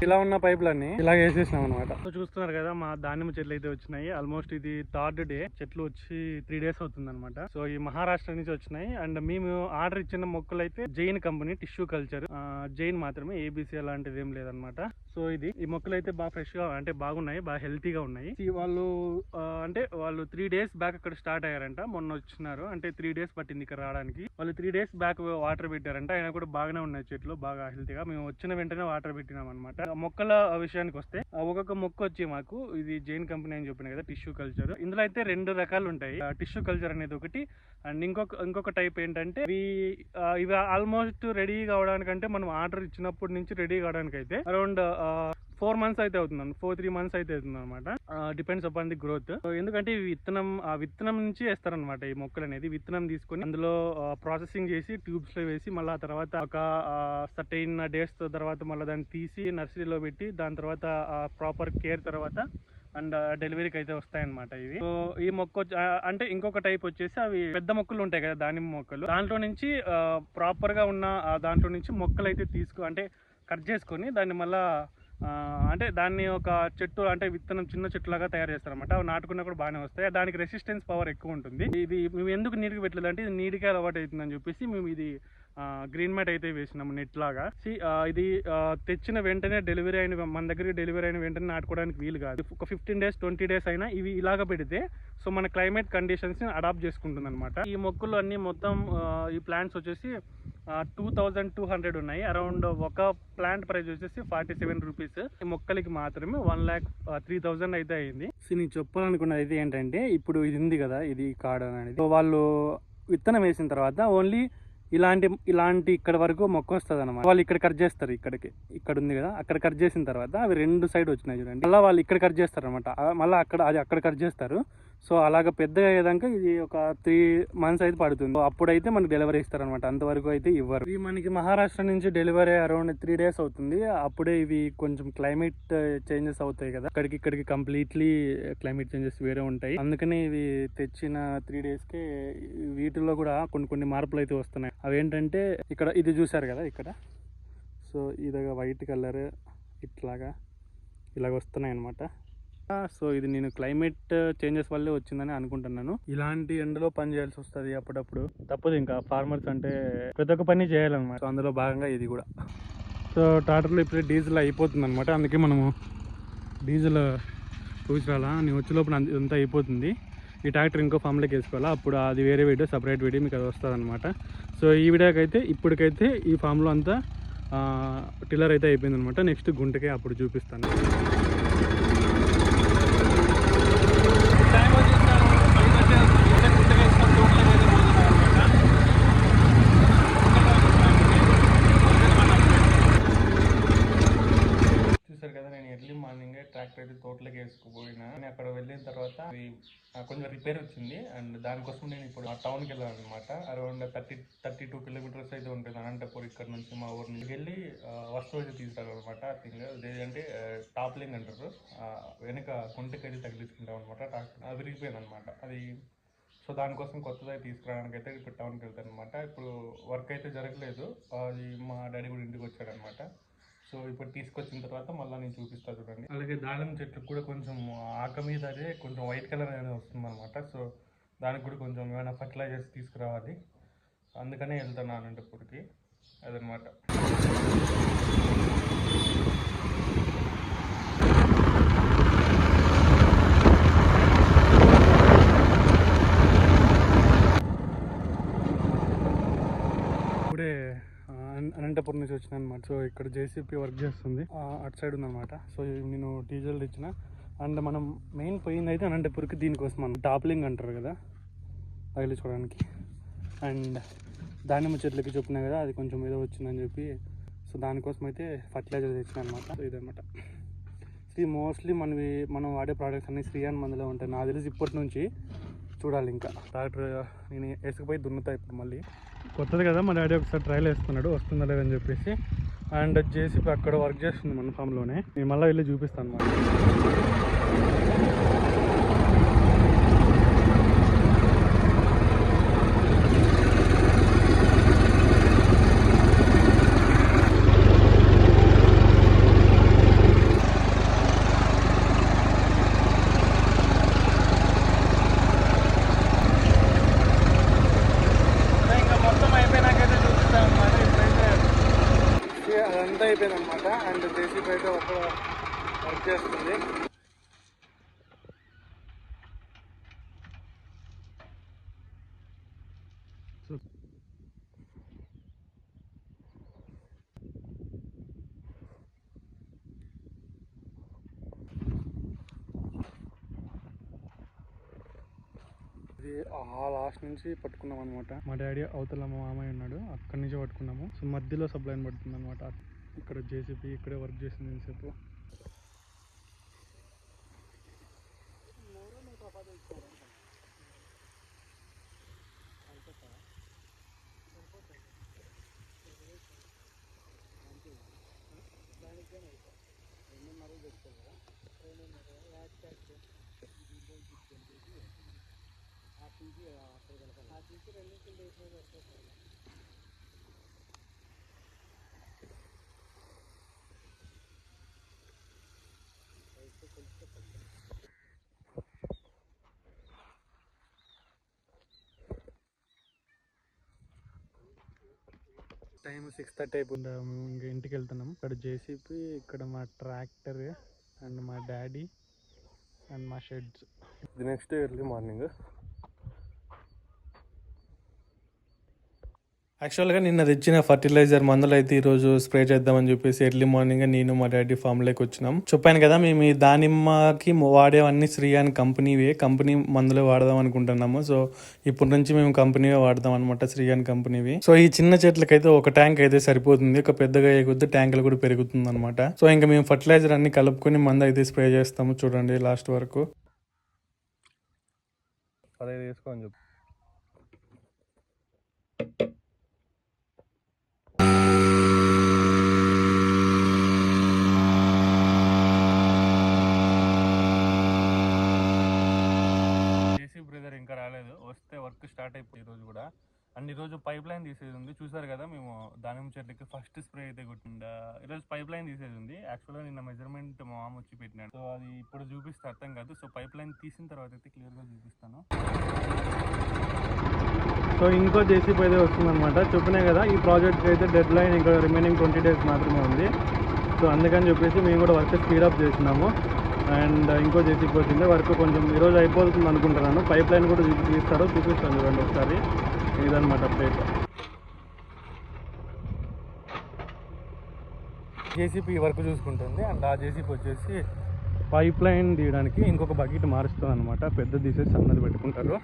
ఇలా ఉన్న పైపులన్నీ ఇలా వేసేసినాం అనమాట. సో చూస్తున్నారు కదా, మా దానిమ్మ చెట్లు అయితే వచ్చినాయి. ఆల్మోస్ట్ ఇది 3rd day. చెట్లు వచ్చి 3 days అవుతుంది అనమాట. సో ఈ మహారాష్ట్ర నుంచి వచ్చినాయి. అండ్ మేము ఆర్డర్ ఇచ్చిన మొక్కలు అయితే Jain company tissue culture, Jain మాత్రమే, ఏబీసీ అలాంటిది ఏం లేదనమాట. సో ఈ మొక్కలు అయితే బాగా ఫ్రెష్ గా, అంటే బాగున్నాయి, బాగా హెల్తీగా ఉన్నాయి. వాళ్ళు 3 days బ్యాక్ అక్కడ స్టార్ట్ అయ్యారంట. మొన్న వచ్చినారు, అంటే 3 days పట్టింది ఇక్కడ రావడానికి. వాళ్ళు 3 days బ్యాక్ వాటర్ పెట్టారంట. అయినా కూడా బాగానే ఉన్నాయి చెట్లు, బాగా హెల్తీగా. మేము వచ్చిన వెంటనే వాటర్ పెట్టినాం అనమాట. మొక్కల విషయానికి వస్తే ఒక్కొక్క మొక్క వచ్చి మాకు ఇది జైన్ కంపెనీ అని చెప్పిన కదా, టిష్యూ కల్చర్. ఇందులో అయితే 2 రకాలు ఉంటాయి. టిష్యూ కల్చర్ అనేది ఒకటి, అండ్ ఇంకొక టైప్ ఏంటంటే ఇవి ఆల్మోస్ట్ రెడీ కావడానికంటే మనం ఆర్డర్ ఇచ్చినప్పటి నుంచి రెడీ కావడానికి అయితే అరౌండ్ 4 months అయితే అవుతుంది, 3 months అయితే అవుతుంది అనమాట. Depends upon the growth. ఎందుకంటే విత్తనం నుంచి వేస్తారనమాట ఈ మొక్కలు అనేది. విత్తనం తీసుకొని అందులో ప్రాసెసింగ్ చేసి ట్యూబ్స్ లో వేసి మళ్ళీ ఆ తర్వాత ఒక సర్టైన్ డేస్ తర్వాత మళ్ళీ దాన్ని తీసి నర్సరీలో పెట్టి దాని తర్వాత ప్రాపర్ కేర్ తర్వాత అండ్ డెలివరీకి అయితే వస్తాయన్నమాట ఇవి. సో ఈ మొక్క అంటే ఇంకొక టైప్ వచ్చేసి అవి పెద్ద మొక్కలు ఉంటాయి కదా, దానిమ్మ మొక్కలు. దాంట్లో నుంచి ప్రాపర్ గా ఉన్న దాంట్లో నుంచి మొక్కలు అయితే అంటే కట్ చేసుకొని దాన్ని మళ్ళా అంటే దాన్ని ఒక చెట్టు, అంటే విత్తనం చిన్న చెట్టు లాగా తయారు చేస్తారన్నమాట. అవి నాటుకున్నా కూడా బాగానే వస్తాయి. దానికి రెసిస్టెన్స్ పవర్ ఎక్కువ ఉంటుంది. ఇది మేము ఎందుకు నీటికి పెట్టలేదు అంటే, ఇది నీటికి అలవాటు అవుతుందని చెప్పేసి మేము ఇది గ్రీన్ మ్యాట్ అయితే వేసినాము, నెట్ లాగా. ఇది తెచ్చిన వెంటనే మన దగ్గరికి డెలివరీ అయిన వెంటనే నాటుకోవడానికి వీలు కాదు. ఒక 15 days 20 days అయినా ఇవి ఇలాగ పెడితే సో మన క్లైమేట్ కండిషన్స్ ని అడాప్ట్ చేసుకుంటుంది అనమాట. ఈ మొక్కలు అన్ని మొత్తం ఈ ప్లాంట్స్ వచ్చేసి 2200 ఉన్నాయి. అరౌండ్ ఒక ప్లాంట్ ప్రైస్ వచ్చేసి 47 rupees. ఈ మొక్కలకి మాత్రమే 1,03,000 అయితే అయింది. నేను చెప్పాలనుకున్నది అయితే ఏంటంటే, ఇప్పుడు ఇది ఉంది కదా, ఇది కాడ అనేది. సో వాళ్ళు విత్తనం వేసిన తర్వాత ఓన్లీ ఇలాంటి ఇక్కడ వరకు మొక్క వస్తుంది అనమాట. వాళ్ళు ఇక్కడ కట్ చేస్తారు, ఇక్కడ ఉంది కదా, అక్కడ కట్ చేసిన తర్వాత అవి 2 side వచ్చినాయి చూడండి. మళ్ళీ వాళ్ళు ఇక్కడ కట్ చేస్తారు అనమాట. మళ్ళీ అక్కడ కట్ చేస్తారు. సో అలాగ పెద్దగా అయ్యేదాకా ఇది ఒక 3 months అయితే పడుతుంది. అప్పుడైతే మనకి డెలివరీ ఇస్తారు అనమాట. అంతవరకు అయితే ఇవ్వరు. ఇవి మనకి మహారాష్ట్ర నుంచి డెలివరీ అరౌండ్ 3 days అవుతుంది. అప్పుడే ఇవి కొంచెం క్లైమేట్ చేంజెస్ అవుతాయి కదా, ఇక్కడికి కంప్లీట్లీ క్లైమేట్ చేంజెస్ వేరే ఉంటాయి. అందుకని ఇవి తెచ్చిన 3 daysకే వీటిల్లో కూడా కొన్ని మార్పులు అయితే వస్తున్నాయి. అవి ఏంటంటే, ఇక్కడ ఇది చూసారు కదా, ఇక్కడ సో ఇదిగా వైట్ కలర్ ఇలాగ వస్తున్నాయి అనమాట. సో ఇది నేను క్లైమేట్ చేంజెస్ వల్లే వచ్చిందని అనుకుంటున్నాను. ఇలాంటి ఎండలో పని చేయాల్సి వస్తుంది అప్పుడప్పుడు, తప్పదు. ఇంకా ఫార్మర్స్ అంటే ప్రతి ఒక్క పని చేయాలన్నమాట. సో అందులో భాగంగా ఇది కూడా. సో ట్రాక్టర్లో ఇప్పుడు డీజిల్ అయిపోతుంది అనమాట. అందుకే మనము డీజిల్ చూసిరాలా, నేను వచ్చే లోపల అంతా అయిపోతుంది. ఈ ట్రాక్టర్ ఇంకో ఫామ్లోకి వేసుకోవాలా, అప్పుడు అది వేరే వీడియో, సపరేట్ వీడియో మీకు అది వస్తుంది అనమాట. సో ఈ వీడియోకి అయితే ఇప్పటికైతే ఈ ఫామ్లో అంతా టిల్లర్ అయితే అయిపోయింది అనమాట. నెక్స్ట్ గుంటకే అప్పుడు చూపిస్తాను. చూసారు కదా, నేను ఎర్లీ మార్నింగ్ ట్రాక్టర్ అయితే తోటలోకి వేసుకుపోయినా. నేను అక్కడ వెళ్ళిన తర్వాత కొంచెం రిపేర్ వచ్చింది అండ్ దానికోసం నేను ఇప్పుడు ఆ టౌన్కి వెళ్ళాను అనమాట. అరౌండ్ 32 కిలోమీటర్స్ అయితే ఉంటుంది అనంతపూర్ ఇక్కడ నుంచి, మా ఊరి నుంచి వెళ్ళి వస్తువు అయితే తీసుకురాలన్నమాట. థింగ్ అదేంటే టాప్లింగ్ అంటారు, వెనక కుంటకైతే తగిలించుకుంటాం అనమాట. ట్రాక్టర్ విరిగిపోయింది అనమాట అది. సో దానికోసం కొత్తది తీసుకురావడానికి అయితే ఇప్పుడు టౌన్కి వెళ్తాను అనమాట. ఇప్పుడు వర్క్ అయితే జరగలేదు, అది మా డాడీ కూడా ఇంటికి వచ్చాడనమాట. సో ఇప్పుడు తీసుకొచ్చిన తర్వాత మళ్ళీ నేను చూపిస్తాను చూడండి. అలాగే దానిమ్మ చెట్టు కూడా కొంచెం ఆక మీద అదే కొంచెం వైట్ కలర్ అనేది వస్తుంది అనమాట. సో దానికి కూడా కొంచెం ఏమైనా ఫర్టిలైజర్స్ తీసుకురావాలి, అందుకనే వెళ్తాను అనంతపూర్కి. అదనమాట. ఇప్పుడే అనంతపురం నుంచి వచ్చిన అనమాట. సో ఇక్కడ జేసీపీ వర్క్ చేస్తుంది, అటు సైడ్ ఉందన్నమాట. సో నేను డీజిల్ ఇచ్చిన. అండ్ మనం మెయిన్ పోయింది అయితే అనంతపూర్కి దీనికోసం, మనం టాప్లింగ్ అంటారు కదా, తగిలించుకోవడానికి. అండ్ దానిమ్మ చెట్లకి చెప్పినా కదా, అది కొంచెం ఏదో వచ్చిందని చెప్పి, సో దానికోసం అయితే ఫర్టిలైజర్ తెచ్చిన అనమాట. సో ఇదనమాట. మోస్ట్లీ మనం వాడే ప్రోడక్ట్స్ అన్ని శ్రీయాన్ మందులో ఉంటాయి నాకు తెలిసి. ఇప్పటి నుంచి చూడాలి, ఇంకా ట్రాక్టర్ నేను వేసుకుపోయి దున్నుతా ఇప్పుడు మళ్ళీ. కొత్తది కదా, మా డాడీ ఒకసారి ట్రయల్ వేస్తున్నాడు వస్తుందా లేదని చెప్పేసి. అండ్ జేసీపీ అక్కడ వర్క్ చేస్తుంది మన ఫామ్లోనే, నేను మళ్ళీ వెళ్ళి చూపిస్తాను అన్నమాట. అదంతా అయిపోయింది అనమాట. అండ్ జేసీపీ అయితే ఒక వర్క్ చేస్తుంది. ఇది లాస్ట్ నుంచి పట్టుకున్నాం అనమాట. మా డాడీ అవతల మా మామయ్య ఉన్నాడు, అక్కడి నుంచి పట్టుకున్నాము. సో మధ్యలో సబ్ లైన్ పడుతుంది అనమాట. ఇక్కడ జేసీపీ ఇక్కడే వర్క్ చేసింది ఇంతసేపు. టైం 6:30 అయిపోయింది. ఇంకా ఇంటికి వెళ్తున్నాం. ఇక్కడ జేసీపీ, ఇక్కడ మా ట్రాక్టర్ అండ్ మా డాడీ అండ్ మా షెడ్స్. ఇది నెక్స్ట్ ఎర్లీ మార్నింగ్. యాక్చువల్గా నిన్న తెచ్చిన ఫర్టిలైజర్ మందులు అయితే ఈరోజు స్ప్రే చేద్దామని చెప్పేసి ఎర్లీ మార్నింగ్ నేను మా డాడీ ఫామ్లోకి వచ్చినాం. చెప్పాను కదా, మేము ఈ దానిమ్మకి వాడేవన్నీ శ్రీయాన్ కంపెనీ మందులే వాడదాం అనుకుంటున్నాము. సో ఇప్పటి నుంచి మేము కంపెనీవే వాడదాం అనమాట, శ్రీయాన్ కంపెనీవి. సో ఈ చిన్న చెట్లకైతే ఒక ట్యాంక్ అయితే సరిపోతుంది, ఒక పెద్దగా కొద్ది ట్యాంకులు కూడా పెరుగుతుంది అనమాట. సో ఇంకా మేము ఫర్టిలైజర్ అన్ని కలుపుకొని మందు అయితే స్ప్రే చేస్తాము. చూడండి లాస్ట్ వరకు అదే వేసుకోని చెప్పు. ఇంకా రాలేదు, వస్తే వర్క్ స్టార్ట్ అయిపోయి ఈరోజు కూడా. అండ్ ఈరోజు పైప్ లైన్ తీసేది ఉంది. చూసారు కదా, మేము దానిమ్మ చెట్లకి ఫస్ట్ స్ప్రే అయితే కొట్టిండా. ఈరోజు పైప్ లైన్ తీసేది ఉంది. యాక్చువల్గా నిన్న మెజర్మెంట్ మా మామ వచ్చి పెట్టినాడు. సో అది ఇప్పుడు చూపిస్తే అర్థం కాదు. సో పైప్ లైన్ తీసిన తర్వాత అయితే క్లియర్గా చూపిస్తాను. సో ఇంకో జేసీపీ అయితే వస్తుందన్నమాట. చెప్పినా కదా, ఈ ప్రాజెక్ట్కి అయితే డెడ్ లైన్ ఇంకా రిమైనింగ్ 20 days మాత్రమే ఉంది. సో అందుకని చెప్పేసి మేము కూడా వర్క్ స్పీడప్ చేసినాము. అండ్ ఇంకో జేసీపీ వచ్చింది, వర్క్ కొంచెం ఈరోజు అయిపోతుంది అనుకుంటున్నాను. పైప్ లైన్ కూడా చూపిస్తాను చూడండి ఒకసారి. ఇదన్నమాట అప్డేట్. జేసీపీ వర్క్ చూసుకుంటుంది. అండ్ ఆ జేసీపీ వచ్చేసి పైప్ లైన్ తీయడానికి ఇంకొక బకెట్ మారుస్తుంది అనమాట. పెద్ద తీసేసి అన్నది పెట్టుకుంటారు.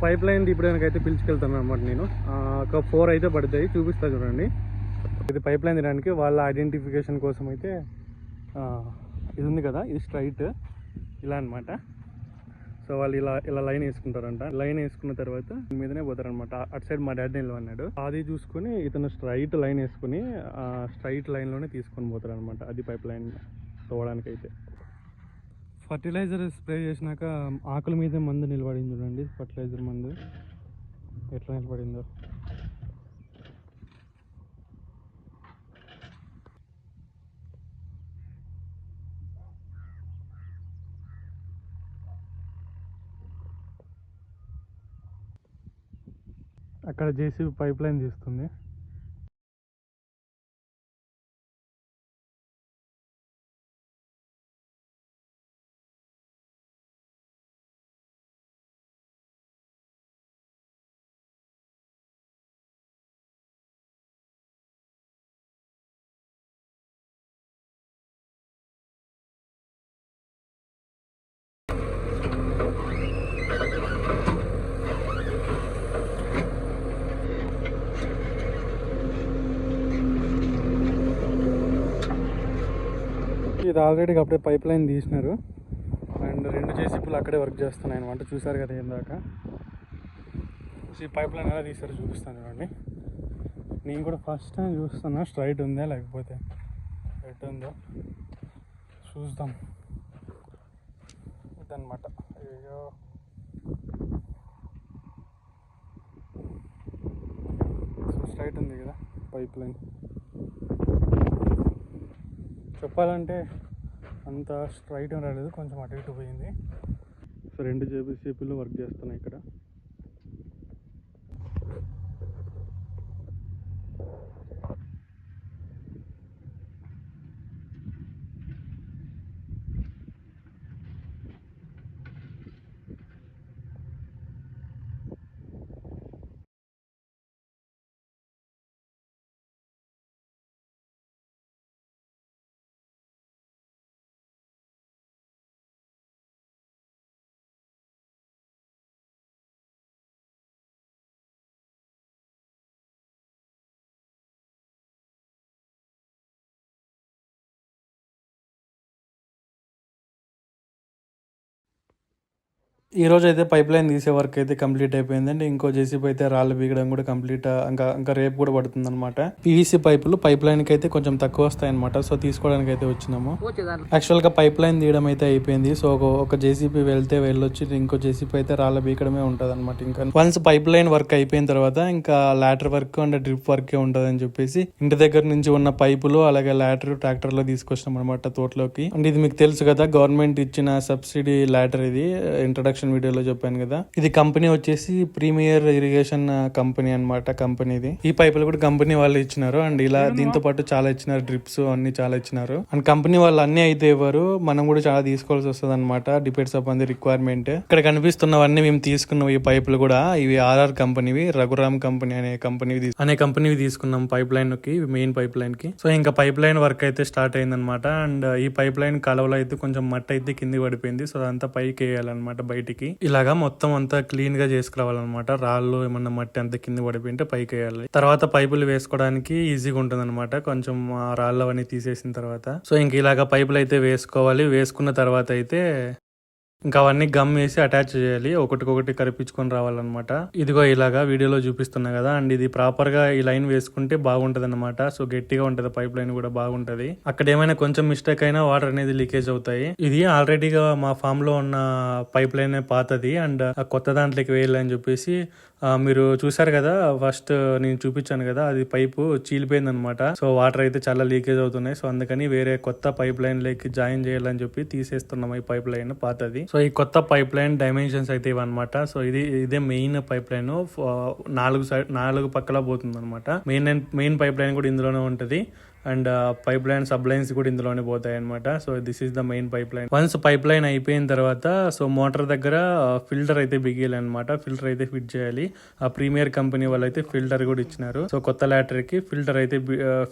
పైప్ లైన్ తీయడానికైతే పిలుచుకెళ్తాను అనమాట నేను. ఒక 4 అయితే పడతాయి, చూపిస్తా చూడండి. ఇది పైప్ లైన్ తీయడానికి వాళ్ళ ఐడెంటిఫికేషన్ కోసం అయితే ఇది ఉంది కదా, ఇది స్ట్రైట్ ఇలా అనమాట. సో వాళ్ళు ఇలా లైన్ వేసుకుంటారంట. లైన్ వేసుకున్న తర్వాత మీదనే పోతారనమాట. అటు సైడ్ మా డాడీ నిలవన్నాడు, అది చూసుకొని ఇతను స్ట్రైట్ లైన్ వేసుకుని స్ట్రైట్ లైన్లోనే తీసుకొని పోతారనమాట. అది పైప్ లైన్ తోవడానికి అయితే. ఫర్టిలైజర్ స్ప్రే చేసినాక ఆకుల మీదే మందు నిలబడింది చూడండి. ఫర్టిలైజర్ మందు ఎట్లా నిలబడిందో. అక్కడ జేసీబీ పైప్ లైన్ తీస్తుంది. ఇది ఆల్రెడీ అప్పుడే పైప్ లైన్ తీసినారు అండ్ 2 జేసీబీలు అక్కడే వర్క్ చేస్తున్నాయి అనమాట. చూసారు కదా ఇందాక. ఈ పైప్ లైన్ ఎలా తీసారో చూపిస్తాను చూడండి. నేను కూడా ఫస్ట్ టైం చూస్తున్నా స్ట్రైట్ ఉందా లేకపోతే ఎటు ఉందో చూద్దాం. ఇదన్నమాట. అయ్యో స్ట్రైట్ ఉంది కదా పైప్ లైన్. చెప్పాలంటే అంత స్ట్రైట్ రాలేదు, కొంచెం అటు ఇటు పోయింది. సో 2 జేసీబీలు వర్క్ చేస్తున్నాయి ఇక్కడ. ఈరోజు అయితే పైప్ లైన్ తీసే వర్క్ అయితే కంప్లీట్ అయిపోయిందండి. ఇంకో జేసీబీ అయితే రాళ్ళు బీగడం కూడా కంప్లీట్, ఇంకా రేపు కూడా పడుతుంది అనమాట. పీవీసీ పైపులు పైప్ లైన్కి అయితే కొంచెం తక్కువ వస్తాయి అనమాట. సో తీసుకోవడానికి అయితే వచ్చినాము. యాక్చువల్గా పైప్ లైన్ తీయడం అయితే అయిపోయింది. సో ఒక జేసీబీ వెళ్తే వెళ్ళొచ్చి ఇంకో జేసీబీ అయితే రాళ్ళ బీకడమే ఉంటుంది అనమాట. ఇంకా వన్స్ పైప్ లైన్ వర్క్ అయిపోయిన తర్వాత ఇంకా లాటర్ వర్క్ అండ్ డ్రిప్ వర్కే ఉంటుంది అని చెప్పేసి ఇంటి దగ్గర నుంచి ఉన్న పైపులు అలాగే లాటర్ ట్రాక్టర్ లో తీసుకొచ్చినాం అనమాట తోటలోకి. అండ్ ఇది మీకు తెలుసు కదా, గవర్నమెంట్ ఇచ్చిన సబ్సిడీ లాటర్. ఇది ఇంట్రడక్షన్ వీడియోలో చెప్పాను కదా. ఇది కంపెనీ వచ్చేసి ప్రీమియర్ ఇరిగేషన్ కంపెనీ అనమాట. కంపెనీది ఈ పైపులు కూడా కంపెనీ వాళ్ళు ఇచ్చినారు. అండ్ ఇలా దీంతో పాటు చాలా ఇచ్చినారు, డ్రిప్స్ అన్ని చాలా ఇచ్చినారు. అండ్ కంపెనీ వాళ్ళు అన్ని అయితే ఇవ్వరు, మనం కూడా చాలా తీసుకోవాల్సి వస్తుంది అనమాట. Depends upon the requirement. ఇక్కడ కనిపిస్తున్నవన్నీ మేము తీసుకున్నాం. ఈ పైపులు కూడా ఇవి ఆర్ఆర్ కంపెనీవి, రఘురామ్ కంపెనీ అనే కంపెనీవి తీసుకున్నాం పైప్ లైన్ కి, మెయిన్ పైప్ లైన్ కి. సో ఇంకా పైప్ లైన్ వర్క్ అయితే స్టార్ట్ అయింది అనమాట. అండ్ ఈ పైప్ లైన్ కాలువలో అయితే కొంచెం మట్టి అయితే కింది పడిపోయింది. సో అదంతా పైకి వేయాలన్నమాట బయటికి. ఇలాగా మొత్తం అంతా క్లీన్ గా చేసుకురావాలన్నమాట. రాళ్ళు ఏమన్నా మట్టి అంతా కింద పడిపోయింటే పైకి వేయాలి. తర్వాత పైపులు వేసుకోవడానికి ఈజీగా ఉంటుంది అనమాట, కొంచెం రాళ్ళు అవన్నీ తీసేసిన తర్వాత. సో ఇంక ఇలాగా పైపులు అయితే వేసుకోవాలి. వేసుకున్న తర్వాత అయితే ఇంకా అవన్నీ గమ్ వేసి అటాచ్ చేయాలి, ఒకటికొకటి కరిపించుకొని రావాలన్నమాట. ఇదిగో ఇలాగా వీడియోలో చూపిస్తున్నా కదా. అండ్ ఇది ప్రాపర్ గా ఈ లైన్ వేసుకుంటే బాగుంటది అనమాట. సో గట్టిగా ఉంటది, పైప్ లైన్ కూడా బాగుంటది. అక్కడ ఏమైనా కొంచెం మిస్టేక్ అయినా వాటర్ అనేది లీకేజ్ అవుతాయి. ఇది ఆల్రెడీగా మా ఫామ్ లో ఉన్న పైప్ లైన్ పాతది అండ్ కొత్త దాంట్లోకి వేయాలని చెప్పేసి మీరు చూసారు కదా, ఫస్ట్ నేను చూపించాను కదా, అది పైపు చీలిపోయింది అనమాట. సో వాటర్ అయితే చాలా లీకేజ్ అవుతున్నాయి. సో అందుకని వేరే కొత్త పైప్ లైన్ లేకి జాయిన్ చేయాలని చెప్పి తీసేస్తున్నాం ఈ పైప్ లైన్ పాతది. సో ఈ కొత్త పైప్ లైన్ డైమెన్షన్స్ అయితే ఇవన్నమాట. సో ఇదే మెయిన్ పైప్ లైన్, 4 పక్కల పోతుంది అనమాట. మెయిన్ పైప్ లైన్ కూడా ఇందులోనే ఉంటది. And pipe line sub lines కూడా ఇందులోనే పోతాయి అనమాట. So this is the main pipe line. Once pipe line అయిపోయిన తర్వాత సో మోటార్ దగ్గర ఫిల్టర్ అయితే బిగియాలి అనమాట. ఫిల్టర్ అయితే ఫిట్ చేయాలి. ఆ ప్రీమియర్ కంపెనీ వాళ్ళు అయితే ఫిల్టర్ కూడా ఇచ్చినారు. సో కొత్త లాటర్ కి ఫిల్టర్ అయితే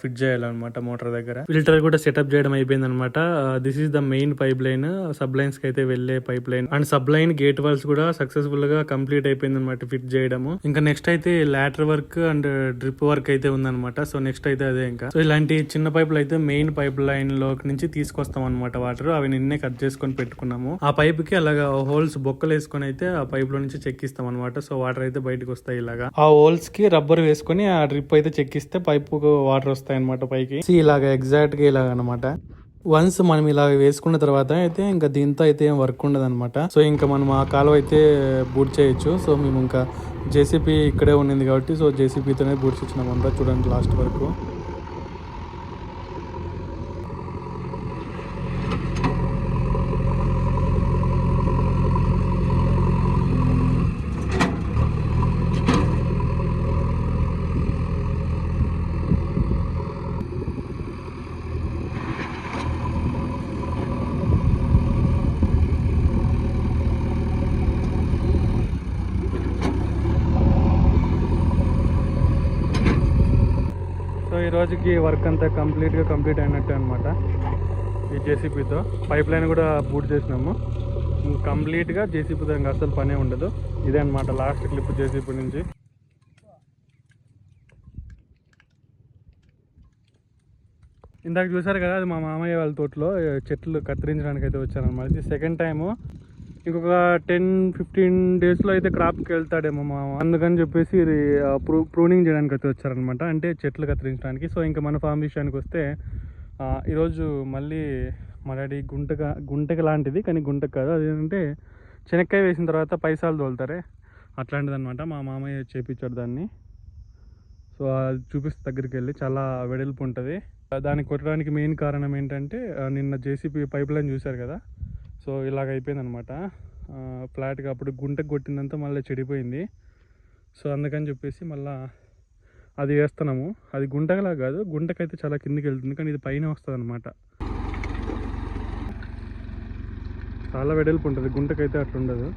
ఫిట్ చేయాలన్నమాట మోటార్ దగ్గర. ఫిల్టర్ కూడా సెటప్ చేయడం అయిపోయింది అనమాట. This is the main pipeline, sub lines కి అయితే వెళ్లే pipeline. And sub line gate valves కూడా సక్సెస్ఫుల్ గా కంప్లీట్ అయిపోయింది అనమాట ఫిట్ చేయడము. ఇంకా నెక్స్ట్ అయితే lateral work and drip work అయితే ఉందన్నమాట. సో నెక్స్ట్ అయితే అదే ఇంకా. సో ఇలాంటి చిన్న పైపులు అయితే మెయిన్ పైప్ లైన్ లో నుంచి తీసుకొస్తాం అనమాట వాటర్. అవి నిన్నే కట్ చేసుకొని పెట్టుకున్నాము. ఆ పైప్ కి అలాగా హోల్స్ బొక్కలు వేసుకొని అయితే ఆ పైప్ లో నుంచి చెక్కిస్తాం అనమాట. సో వాటర్ అయితే బయటకు వస్తాయి ఇలాగా. ఆ హోల్స్ కి రబ్బర్ వేసుకొని ఆ డ్రిప్ అయితే చెక్కిస్తే పైపు వాటర్ వస్తాయి అనమాట పైకి. ఇలాగా ఎగ్జాక్ట్ గా ఇలాగ అనమాట. వన్స్ మనం ఇలా వేసుకున్న తర్వాత అయితే ఇంకా దీంతో అయితే ఏం వర్క్ ఉండదు అనమాట. సో ఇంకా మనం ఆ కాలువ అయితే బూట్ చేయొచ్చు. సో మేము ఇంకా జేసీపీ ఇక్కడే ఉండింది కాబట్టి సో జేసీపీతోనే బూట్ ఇచ్చినాం అంతా. చూడండి లాస్ట్ వరకు. సో ఈ రోజుకి వర్క్ అంతా కంప్లీట్ అయినట్టే అనమాట. ఈ జేసీపీతో పైప్ లైన్ కూడా బూట్ చేసినాము. కంప్లీట్గా జేసీపీతో ఇంకా అసలు పనే ఉండదు. ఇదే అనమాట లాస్ట్ క్లిప్ జేసీపీ నుంచి. ఇందాక చూసారు కదా, అది మా మామయ్య వాళ్ళ తోటలో చెట్లు కత్తిరించడానికి అయితే వచ్చారనమాట. ఇది సెకండ్ టైము. ఇంకొక 10-15 డేస్లో అయితే క్రాప్కి వెళ్తాడేమో మామ. అందుకని చెప్పేసి ఇది ప్రూనింగ్ చేయడానికి అయితే వచ్చారనమాట. అంటే చెట్లు కత్తిరించడానికి. సో ఇంకా మన ఫామ్ విషయానికి వస్తే ఈరోజు మళ్ళీ మా డాడీ గుంటక లాంటిది, కానీ గుంటక కాదు, అదేంటంటే శనక్కాయ వేసిన తర్వాత పైసాలు తోలుతారే అట్లాంటిది అనమాట. మా మామయ్య చేపించాడు దాన్ని. సో అది చూపిస్తే దగ్గరికి వెళ్ళి చాలా వెడల్పు ఉంటుంది. దాన్ని కొట్టడానికి మెయిన్ కారణం ఏంటంటే నిన్న జేసీపీ పైప్ లైన్ చూశారు కదా, సో ఇలాగ అయిపోయింది అనమాట. ఫ్లాట్గా అప్పుడు గుంటకు కొట్టిందంతా మళ్ళీ చెడిపోయింది. సో అందుకని చెప్పేసి మళ్ళీ అది వేస్తున్నాము. అది గుంటకలా కాదు, గుంటకైతే చాలా కిందికి వెళ్తుంది, కానీ ఇది పైన వస్తుంది అనమాట. చాలా వెడల్పు ఉంటుంది, గుంటకైతే అట్లుండదు.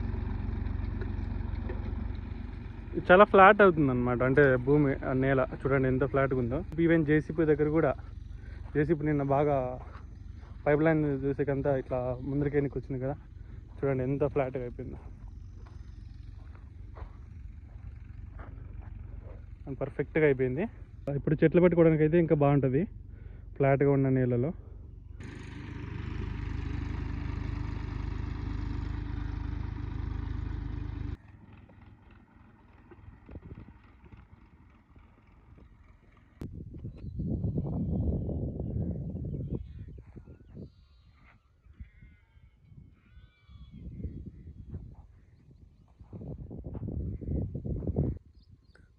చాలా ఫ్లాట్ అవుతుంది అనమాట. అంటే భూమి నేల చూడండి ఎంత ఫ్లాట్గా ఉందో. ఈవెన్ జేసీపీ దగ్గర కూడా, జేసీపీ నిన్న బాగా పైప్ లైన్ చూసేకంతా ఇట్లా ముందరికేనికి వచ్చింది కదా, చూడండి ఎంత ఫ్లాట్గా అయిపోయిందో. పర్ఫెక్ట్గా అయిపోయింది. ఇప్పుడు చెట్లు పెట్టుకోవడానికి అయితే ఇంకా బాగుంటుంది ఫ్లాట్గా ఉన్న నేలలో.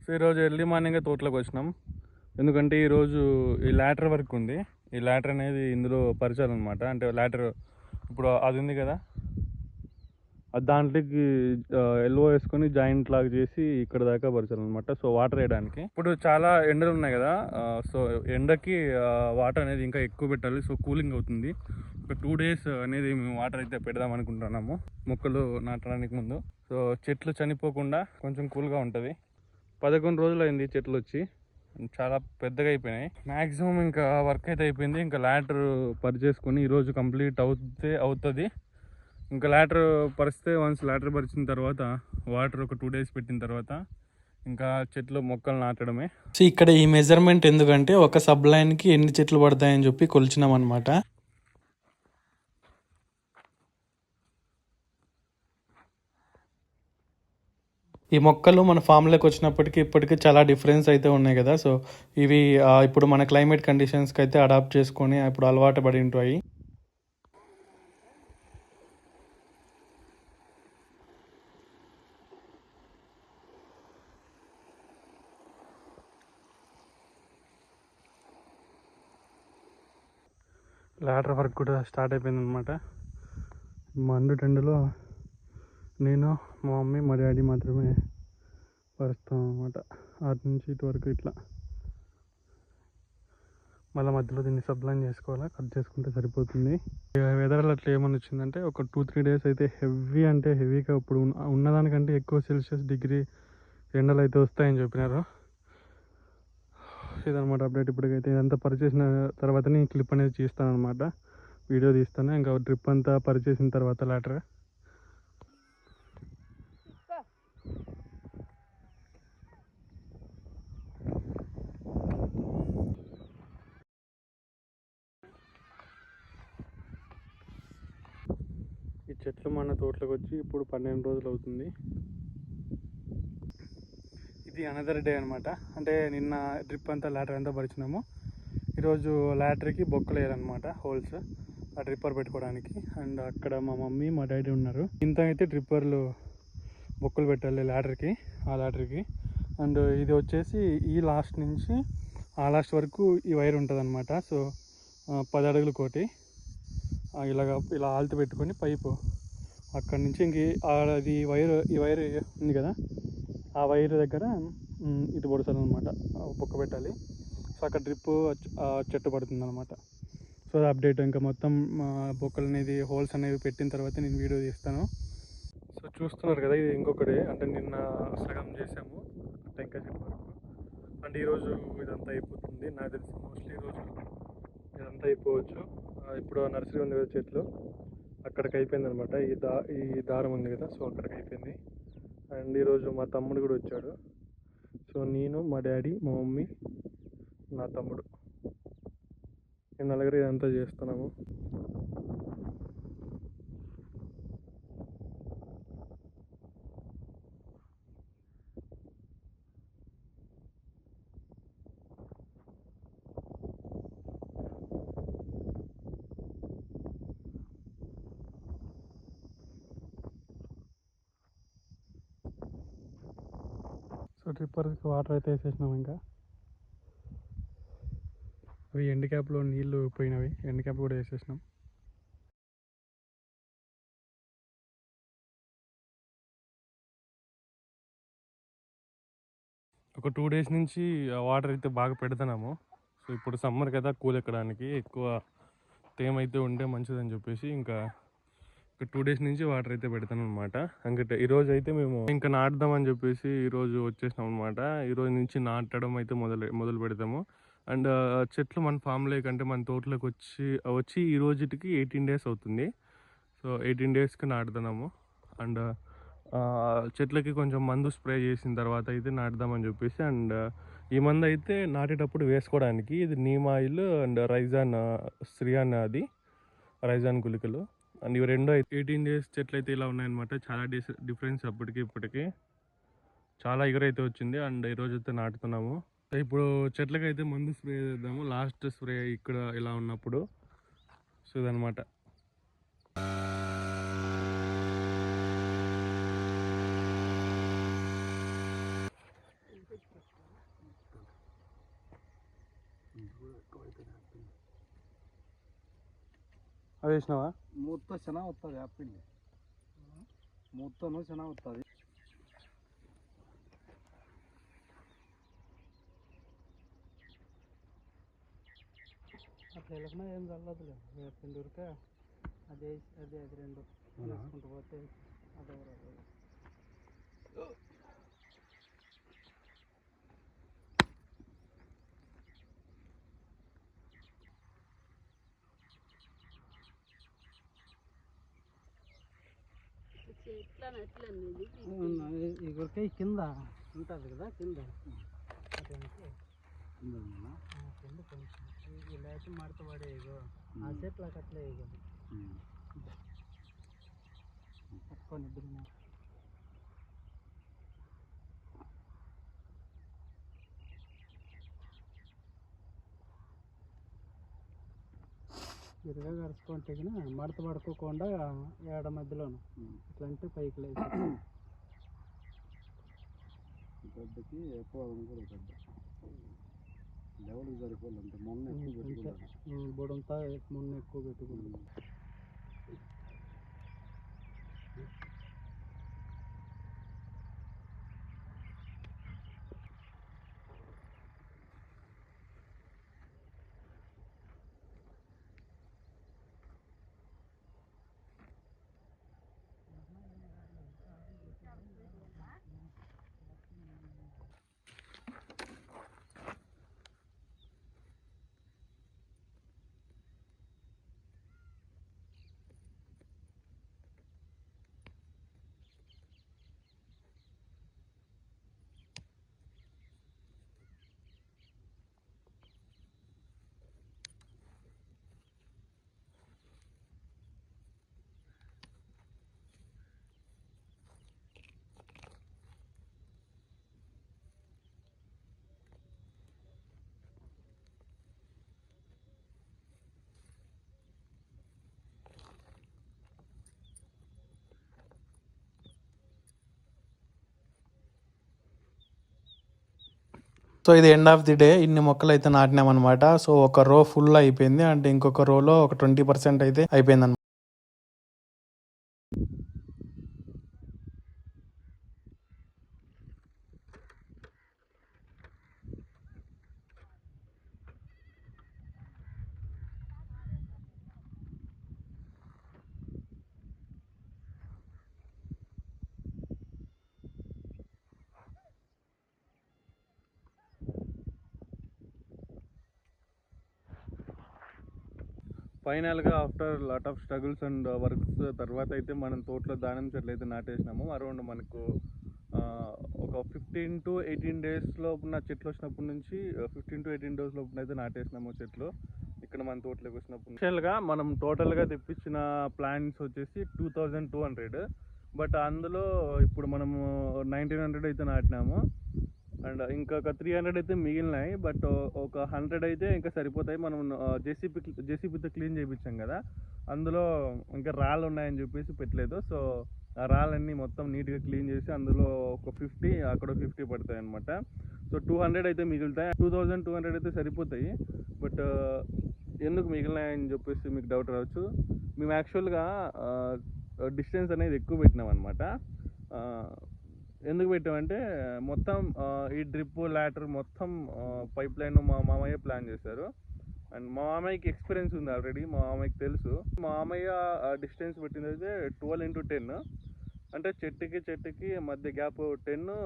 సో ఈరోజు ఎర్లీ మార్నింగే తోటలోకి వచ్చినాం. ఎందుకంటే ఈరోజు ఈ లాటర్ వర్క్ ఉంది. ఈ లాటర్ అనేది ఇందులో పరిచాలన్నమాట. అంటే లాటర్ ఇప్పుడు అది ఉంది కదా, అది దాంట్లోకి ఎల్ఓ వేసుకొని జాయింట్ లాగా చేసి ఇక్కడ దాకా పరిచాలన్నమాట. సో వాటర్ వేయడానికి ఇప్పుడు చాలా ఎండలు ఉన్నాయి కదా, సో ఎండకి వాటర్ అనేది ఇంకా ఎక్కువ పెట్టాలి. సో కూలింగ్ అవుతుంది. ఒక 2 days అనేది మేము వాటర్ అయితే పెడదాం అనుకుంటున్నాము మొక్కలు నాటడానికి ముందు. సో చెట్లు చనిపోకుండా కొంచెం కూల్గా ఉంటుంది. 11 రోజులు అయింది చెట్లు వచ్చి, చాలా పెద్దగా అయిపోయినాయి. మ్యాక్సిమం ఇంకా వర్క్ అయితే అయిపోయింది. ఇంకా లాటర్ పరిచేసుకొని ఈరోజు కంప్లీట్ అవుతుంది. ఇంకా లాటర్ పరిస్తే వన్స్ లాటర్ పరిచిన తర్వాత వాటర్ ఒక 2 days పెట్టిన తర్వాత ఇంకా చెట్లు మొక్కలు నాటడమే. సో ఇక్కడ ఈ మెజర్మెంట్ ఎందుకంటే ఒక సబ్ లైన్కి ఎన్ని చెట్లు పడతాయని చెప్పి కొలిచినాం అనమాట. ఈ మొక్కలు మన ఫామ్లోకి వచ్చినప్పటికీ ఇప్పటికీ చాలా డిఫరెన్స్ అయితే ఉన్నాయి కదా. సో ఇవి ఇప్పుడు మన క్లైమేట్ కండిషన్స్కి అయితే అడాప్ట్ చేసుకొని ఇప్పుడు అలవాటు పడి ఉంటాయి. లాటర్ వర్క్ కూడా స్టార్ట్ అయిపోయింది అనమాట. మండు టెండలో నేను, మా మమ్మీ, మా డాడీ మాత్రమే పరుస్తాం అనమాట. అటు నుంచి ఇటు వరకు ఇట్లా మళ్ళీ మధ్యలో దీన్ని సబ్లైన్ చేసుకోవాలా, కట్ చేసుకుంటే సరిపోతుంది. వెదర్ అట్లా ఏమని వచ్చిందంటే ఒక 2-3 డేస్ అయితే హెవీ అంటే హెవీగా ఇప్పుడు ఉన్నదానికంటే ఎక్కువ సెల్సియస్ డిగ్రీ ఎండలు అయితే వస్తాయని చెప్పినారు. ఇదనమాట అప్డేట్. ఇప్పటికైతే ఇదంతా పరిచేసిన తర్వాతనే ఈ క్లిప్ అనేది తీస్తాను అనమాట, వీడియో తీస్తాను. ఇంకా డ్రిప్ అంతా పరిచేసిన తర్వాత లాటర్ ఈ చెట్లు మన తోటలోకి వచ్చి ఇప్పుడు 12 రోజులు అవుతుంది. ఇది అనదర్ డే అనమాట. అంటే నిన్న డ్రిప్ అంతా లాటర్ అంతా పరిచినాము. ఈరోజు లాటర్కి బొక్కలు వేయాలన్నమాట, హోల్స్ ఆ డ్రిప్పర్ పెట్టుకోవడానికి. అండ్ అక్కడ మా మమ్మీ మా డాడీ ఉన్నారు. ఇంత అయితే డ్రిప్పర్లు బొక్కలు పెట్టాలి లాటర్కి, ఆ లాటర్కి. అండ్ ఇది వచ్చేసి ఈ లాస్ట్ నుంచి ఆ లాస్ట్ వరకు ఈ వైర్ ఉంటుంది అనమాట. సో 10 అడుగులు కోటి ఇలా ఆల్తి పెట్టుకొని పైపు అక్కడి నుంచి ఇంక అది ఈ వైర్ ఉంది కదా, ఆ వైర్ దగ్గర ఇది పొడుస్తుంది అనమాట, బొక్క పెట్టాలి. సో అక్కడ డ్రిప్ చెట్టు పడుతుంది అనమాట. సో అప్డేట్ ఇంకా మొత్తం బొక్కలు అనేది హోల్స్ అనేవి పెట్టిన తర్వాత నేను వీడియో తీస్తాను. సో చూస్తున్నారు కదా, ఇది ఇంకొకటి. అంటే నిన్న సగం చేసాము టెంకాయ చెట్టు వరకు. అంటే ఈరోజు ఇదంతా అయిపోతుంది నాకు తెలిసి. మోస్ట్లీ ఈరోజు ఇదంతా అయిపోవచ్చు. ఇప్పుడు నర్సరీ ఉంది కదా చెట్లు, అక్కడికి అయిపోయింది అనమాట. ఈ దారం ఉంది కదా, సో అక్కడికి అయిపోయింది. అండ్ ఈరోజు మా తమ్ముడు కూడా వచ్చాడు. సో నేను, మా డాడీ, మా మమ్మీ, నా తమ్ముడు, మేము నలుగురు ఇదంతా చేస్తున్నాము. సో డ్రిప్పర్కి వాటర్ అయితే వేసేసినాము. ఇంకా అవి ఎండ్ క్యాప్లో నీళ్లు పోయినవి, ఎండ్ క్యాప్ కూడా వేసేసినాం. ఒక 2 డేస్ నుంచి వాటర్ అయితే బాగా పెడుతున్నాము. సో ఇప్పుడు సమ్మర్ కదా, కూల్ ఎక్కడానికి ఎక్కువ తేమ అయితే ఉంటే మంచిదని చెప్పేసి ఇంకా 2 డేస్ నుంచి వాటర్ అయితే పెడతాను అనమాట. అంటే ఈరోజు అయితే మేము ఇంకా నాటుదామని చెప్పేసి ఈరోజు వచ్చేసినాం అనమాట. ఈరోజు నుంచి నాటడం అయితే మొదలు పెడతాము. అండ్ చెట్లు మన ఫామ్లోకి అంటే మన తోటలోకి వచ్చి ఈ రోజుకి 18 డేస్ అవుతుంది. సో 18 డేస్కి నాటుతున్నాము. అండ్ చెట్లకి కొంచెం మందు స్ప్రే చేసిన తర్వాత అయితే నాటుదామని చెప్పేసి. అండ్ ఈ మందు అయితే నాటేటప్పుడు వేసుకోవడానికి ఇది neem oil and Ryzen Shriyan, అది రైజాన్ గుళికలు. అండ్ ఇవి రెండో 18 డేస్ చెట్లు అయితే ఇలా ఉన్నాయన్నమాట. చాలా డిఫరెన్స్ అప్పటికి ఇప్పటికి చాలా ఎగురైతే వచ్చింది. అండ్ ఈరోజు అయితే నాటుతున్నాము. ఇప్పుడు చెట్లకి అయితే మందు స్ప్రే చేద్దాము, లాస్ట్ స్ప్రే ఇక్కడ ఇలా ఉన్నప్పుడు. సో ఇదనమాట. అది వేసినావా? ಮೂತ್ತ ಚೆನ್ನಾಗಿ ಹೋಗ್ತದೆ ಆ್ಯಪಲ್, ಮೂತ್ತನೂ ಚೆನ್ನಾಗಿ ಹೋಗ್ತದೆ. అట్లా వెళ్ళకుండా ఏం చల్లదులే, పిండి ఉరికే అదే అదే అది రెండు వేసుకుంటూ పోతే అదే ఈ గురికాయ కింద ఉంటుంది కదా, కింద కింద కొంచెం ఇలా అయితే మడత పడే ఇగో ఆ చెట్లకు అట్లే ఇగో పట్టుకొని ఇద్దరు ఇదిగా కరుచుకుంటే మడత పడుకోకుండా ఏడ మధ్యలోను ఇట్లా అంటే పైకి లేదు. గడ్డకి ఎక్కువ కూడా గడ్డ లెవెల్కి సరిపోవాలంటే మొన్న ఎక్కువ పెట్టుకుంటాను, బుడంతా మొన్న ఎక్కువ పెట్టుకుంటాను. సో ఇది ఎండ్ ఆఫ్ ది డే, ఇన్ని మొక్కలు అయితే నాటినాం అనమాట. సో ఒక రో ఫుల్ అయిపోయింది, అంటే ఇంకొక రోలో ఒక 20% అయితే అయిపోయింది అనమాట. ఫైనల్గా after lot of struggles and works తర్వాత అయితే మనం తోటలో దానిమ్మ చెట్లు అయితే నాటేసినాము. అరౌండ్ మనకు ఒక 15 to 18 డేస్లో ఉన్న చెట్లు వచ్చినప్పటి నుంచి 15 to 18 డేస్ లోపల అయితే నాటేసినాము చెట్లు ఇక్కడ మన తోటలోకి వచ్చినప్పుడు. యాక్చువల్గా మనం టోటల్గా తెప్పించిన ప్లాంట్స్ వచ్చేసి 2200, బట్ అందులో ఇప్పుడు మనము 1900 అయితే నాటినాము. అండ్ ఇంకొక 300 అయితే మిగిలినాయి, బట్ ఒక 100 అయితే ఇంకా సరిపోతాయి. మనం జేసీబీతో క్లీన్ చేయించాం కదా, అందులో ఇంకా రాళ్ళు ఉన్నాయని చెప్పేసి పెట్టలేదు. సో ఆ రాళ్ళన్నీ మొత్తం నీట్గా క్లీన్ చేసి అందులో ఒక 50 అక్కడ 50 పడతాయి అనమాట. సో 200 అయితే మిగులుతాయి. 2200 అయితే సరిపోతాయి, బట్ ఎందుకు మిగిలినాయని చెప్పేసి మీకు డౌట్ రావచ్చు. మేము యాక్చువల్గా డిస్టెన్స్ అనేది ఎక్కువ పెట్టినాం అనమాట. ఎందుకు పెట్టామంటే మొత్తం ఈ డ్రిప్ లాటర్ మొత్తం పైప్ లైన్ మా మామయ్య ప్లాన్ చేశారు. అండ్ మా మామయ్యకి ఎక్స్పీరియన్స్ ఉంది ఆల్రెడీ, మా మామయ్యకి తెలుసు. మా మామయ్య డిస్టెన్స్ పెట్టింది అయితే 12 into 10, అంటే చెట్టుకి మధ్య గ్యాప్ 10,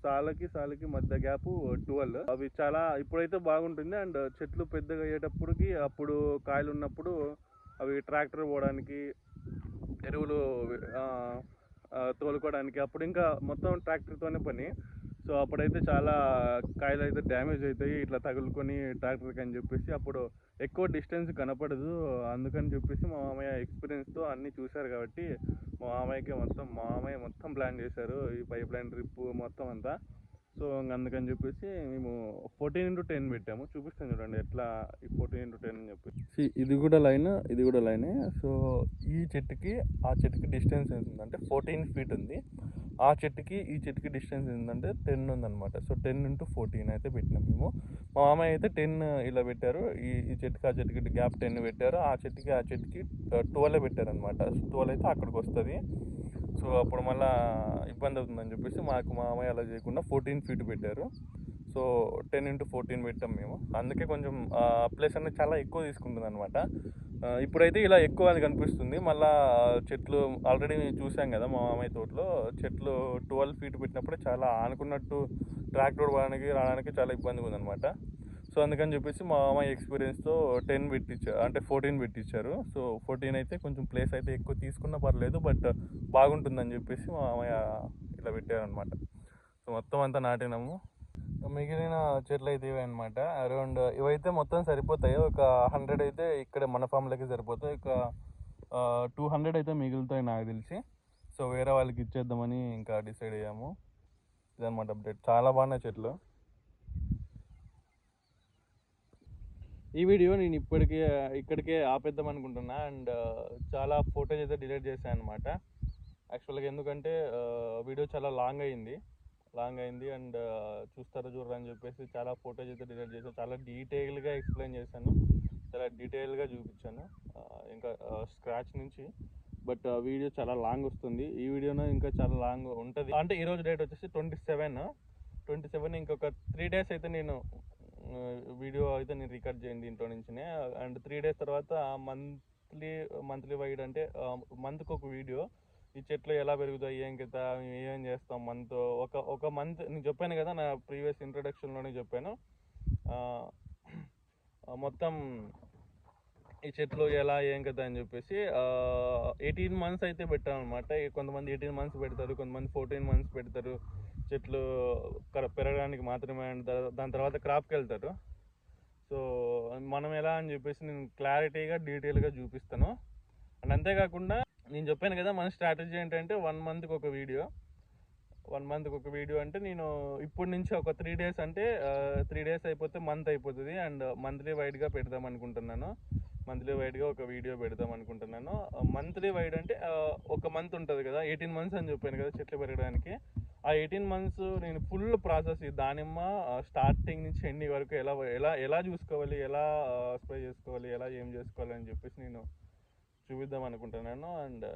సాలకి మధ్య గ్యాప్ 12. అవి చాలా ఇప్పుడైతే బాగుంటుంది. అండ్ చెట్లు పెద్దగా అయ్యేటప్పటికి అప్పుడు కాయలు ఉన్నప్పుడు అవి ట్రాక్టర్ పోవడానికి, ఎరువులు తోలుకోవడానికి అప్పుడు ఇంకా మొత్తం ట్రాక్టర్తోనే పని. సో అప్పుడైతే చాలా కాయలు అయితే డ్యామేజ్ అవుతాయి ఇట్లా తగులుకొని ట్రాక్టర్కి అని చెప్పేసి అప్పుడు ఎక్కువ డిస్టెన్స్ కనపడదు. అందుకని చెప్పేసి మా మామయ్య ఎక్స్పీరియన్స్తో అన్నీ చూశారు కాబట్టి మా మామయ్య మొత్తం ప్లాన్ చేశారు ఈ పైప్ లైన్ డ్రిప్ మొత్తం అంతా. సో అందుకని చెప్పేసి మేము 14 into 10 పెట్టాము. చూపిస్తాను చూడండి ఎట్లా ఈ 14 into 10 అని చెప్పేసి. ఇది కూడా లైనే. సో ఈ చెట్టుకి ఆ చెట్టుకి డిస్టెన్స్ ఎంత ఉందంటే 14 feet ఉంది. ఆ చెట్టుకి ఈ చెట్టుకి డిస్టెన్స్ ఏంటంటే 10 ఉందన్నమాట. సో 10 into 14 అయితే పెట్టినాం మేము. మా మామయ్య అయితే 10 ఇలా పెట్టారు. ఈ చెట్టుకి ఆ చెట్టుకి గ్యాప్ 10 పెట్టారు. ఆ చెట్టుకి 12 పెట్టారనమాట. 12 అయితే అక్కడికి వస్తుంది. సో అప్పుడు మళ్ళీ ఇబ్బంది అవుతుందని చెప్పేసి మా మామయ్య అలా చేయకుండా 14 feet పెట్టారు. సో 10 into 14 పెట్టాం మేము. అందుకే కొంచెం ప్లేస్ అనేది చాలా ఎక్కువ తీసుకుంటుంది అనమాట. ఇప్పుడైతే ఇలా ఎక్కువ అది కనిపిస్తుంది. మళ్ళీ చెట్లు ఆల్రెడీ చూసాం కదా మా మామయ్య తోటలో చెట్లు 12 feet పెట్టినప్పుడే చాలా ఆనుకున్నట్టు ట్రాక్టర్ రావడానికి చాలా ఇబ్బందిగా ఉందన్నమాట. సో అందుకని చెప్పేసి మా మామయ్య ఎక్స్పీరియన్స్తో 10 పెట్టించారు, అంటే 14 పెట్టించారు. సో 14 అయితే కొంచెం ప్లేస్ అయితే ఎక్కువ తీసుకున్నా పర్లేదు, బట్ బాగుంటుందని చెప్పేసి మా మామయ్య ఇలా పెట్టారనమాట. సో మొత్తం అంతా నాటినాము. మిగిలిన చెట్లు అయితే ఇవే అనమాట. అరౌండ్ ఇవైతే మొత్తం సరిపోతాయి. ఒక 100 అయితే ఇక్కడ మన ఫామ్లకి సరిపోతాయి. ఒక 200 అయితే మిగులుతాయి నాకు తెలిసి. సో వేరే వాళ్ళకి ఇచ్చేద్దామని ఇంకా డిసైడ్ అయ్యాము. ఇదన్నమాట అప్డేట్. చాలా బాగున్నాయి చెట్లు. ఈ వీడియో నేను ఇక్కడికే ఆపేద్దాం అనుకుంటున్నా. అండ్ చాలా ఫోటోస్ అయితే డిలీట్ చేశాను అనమాట యాక్చువల్గా. ఎందుకంటే వీడియో చాలా లాంగ్ అయింది అండ్ చూడరని చెప్పేసి చాలా ఫోటోస్ అయితే డిలీట్ చేశాను. చాలా డీటెయిల్గా ఎక్స్ప్లెయిన్ చేశాను, చాలా డీటెయిల్గా చూపించాను ఇంకా స్క్రాచ్ నుంచి. బట్ వీడియో చాలా లాంగ్ వస్తుంది. ఈ వీడియోలో ఇంకా చాలా లాంగ్ ఉంటుంది. అంటే ఈరోజు డేట్ వచ్చేసి 27. ఇంకొక 3 days అయితే నేను వీడియో అయితే నేను రికార్డ్ చేయండి ఇంట్లో నుంచినే. అండ్ 3 days తర్వాత మంత్లీ వైడ్, అంటే మంత్కి ఒక వీడియో. ఈ చెట్లు ఎలా పెరుగుతాయి, ఏం కదా, మేము ఏం చేస్తాం ఒక మంత్ నేను చెప్పాను కదా, నా ప్రీవియస్ ఇంట్రొడక్షన్లోనే చెప్పాను. మొత్తం ఈ చెట్లు ఎలా ఏం కదా అని చెప్పేసి 18 months అయితే పెట్టాను అనమాట. కొంతమంది 18 months పెడతారు, కొంతమంది 14 months పెడతారు చెట్లు పెరగడానికి మాత్రమే. అండ్ దాని తర్వాత క్రాప్కి వెళ్తారు. సో మనం ఎలా అని చెప్పేసి నేను క్లారిటీగా డీటెయిల్గా చూపిస్తాను. అండ్ అంతేకాకుండా నేను చెప్పాను కదా, మన స్ట్రాటజీ ఏంటంటే 1 monthకి ఒక వీడియో. 1 monthకి ఒక వీడియో అంటే నేను ఇప్పటి నుంచి ఒక 3 days, అంటే 3 days అయిపోతే మంత్ అయిపోతుంది. అండ్ మంత్లీ వైడ్గా పెడదాం అనుకుంటున్నాను. ఒక వీడియో పెడదాం అనుకుంటున్నాను. మంత్లీ వైడ్ అంటే ఒక మంత్ ఉంటుంది కదా, 18 months అని చెప్పాను కదా చెట్లు పెరగడానికి. ఆ 18 months నేను ఫుల్ ప్రాసెస్ ఈ దానిమ్మ స్టార్టింగ్ నుంచి ఎండింగ్ వరకు ఎలా ఎలా ఎలా చూసుకోవాలి, ఎలా స్ప్రే చేసుకోవాలి, ఎలా ఏం చేసుకోవాలి అని చెప్పేసి నేను చూపిద్దాం అనుకుంటున్నాను. అండ్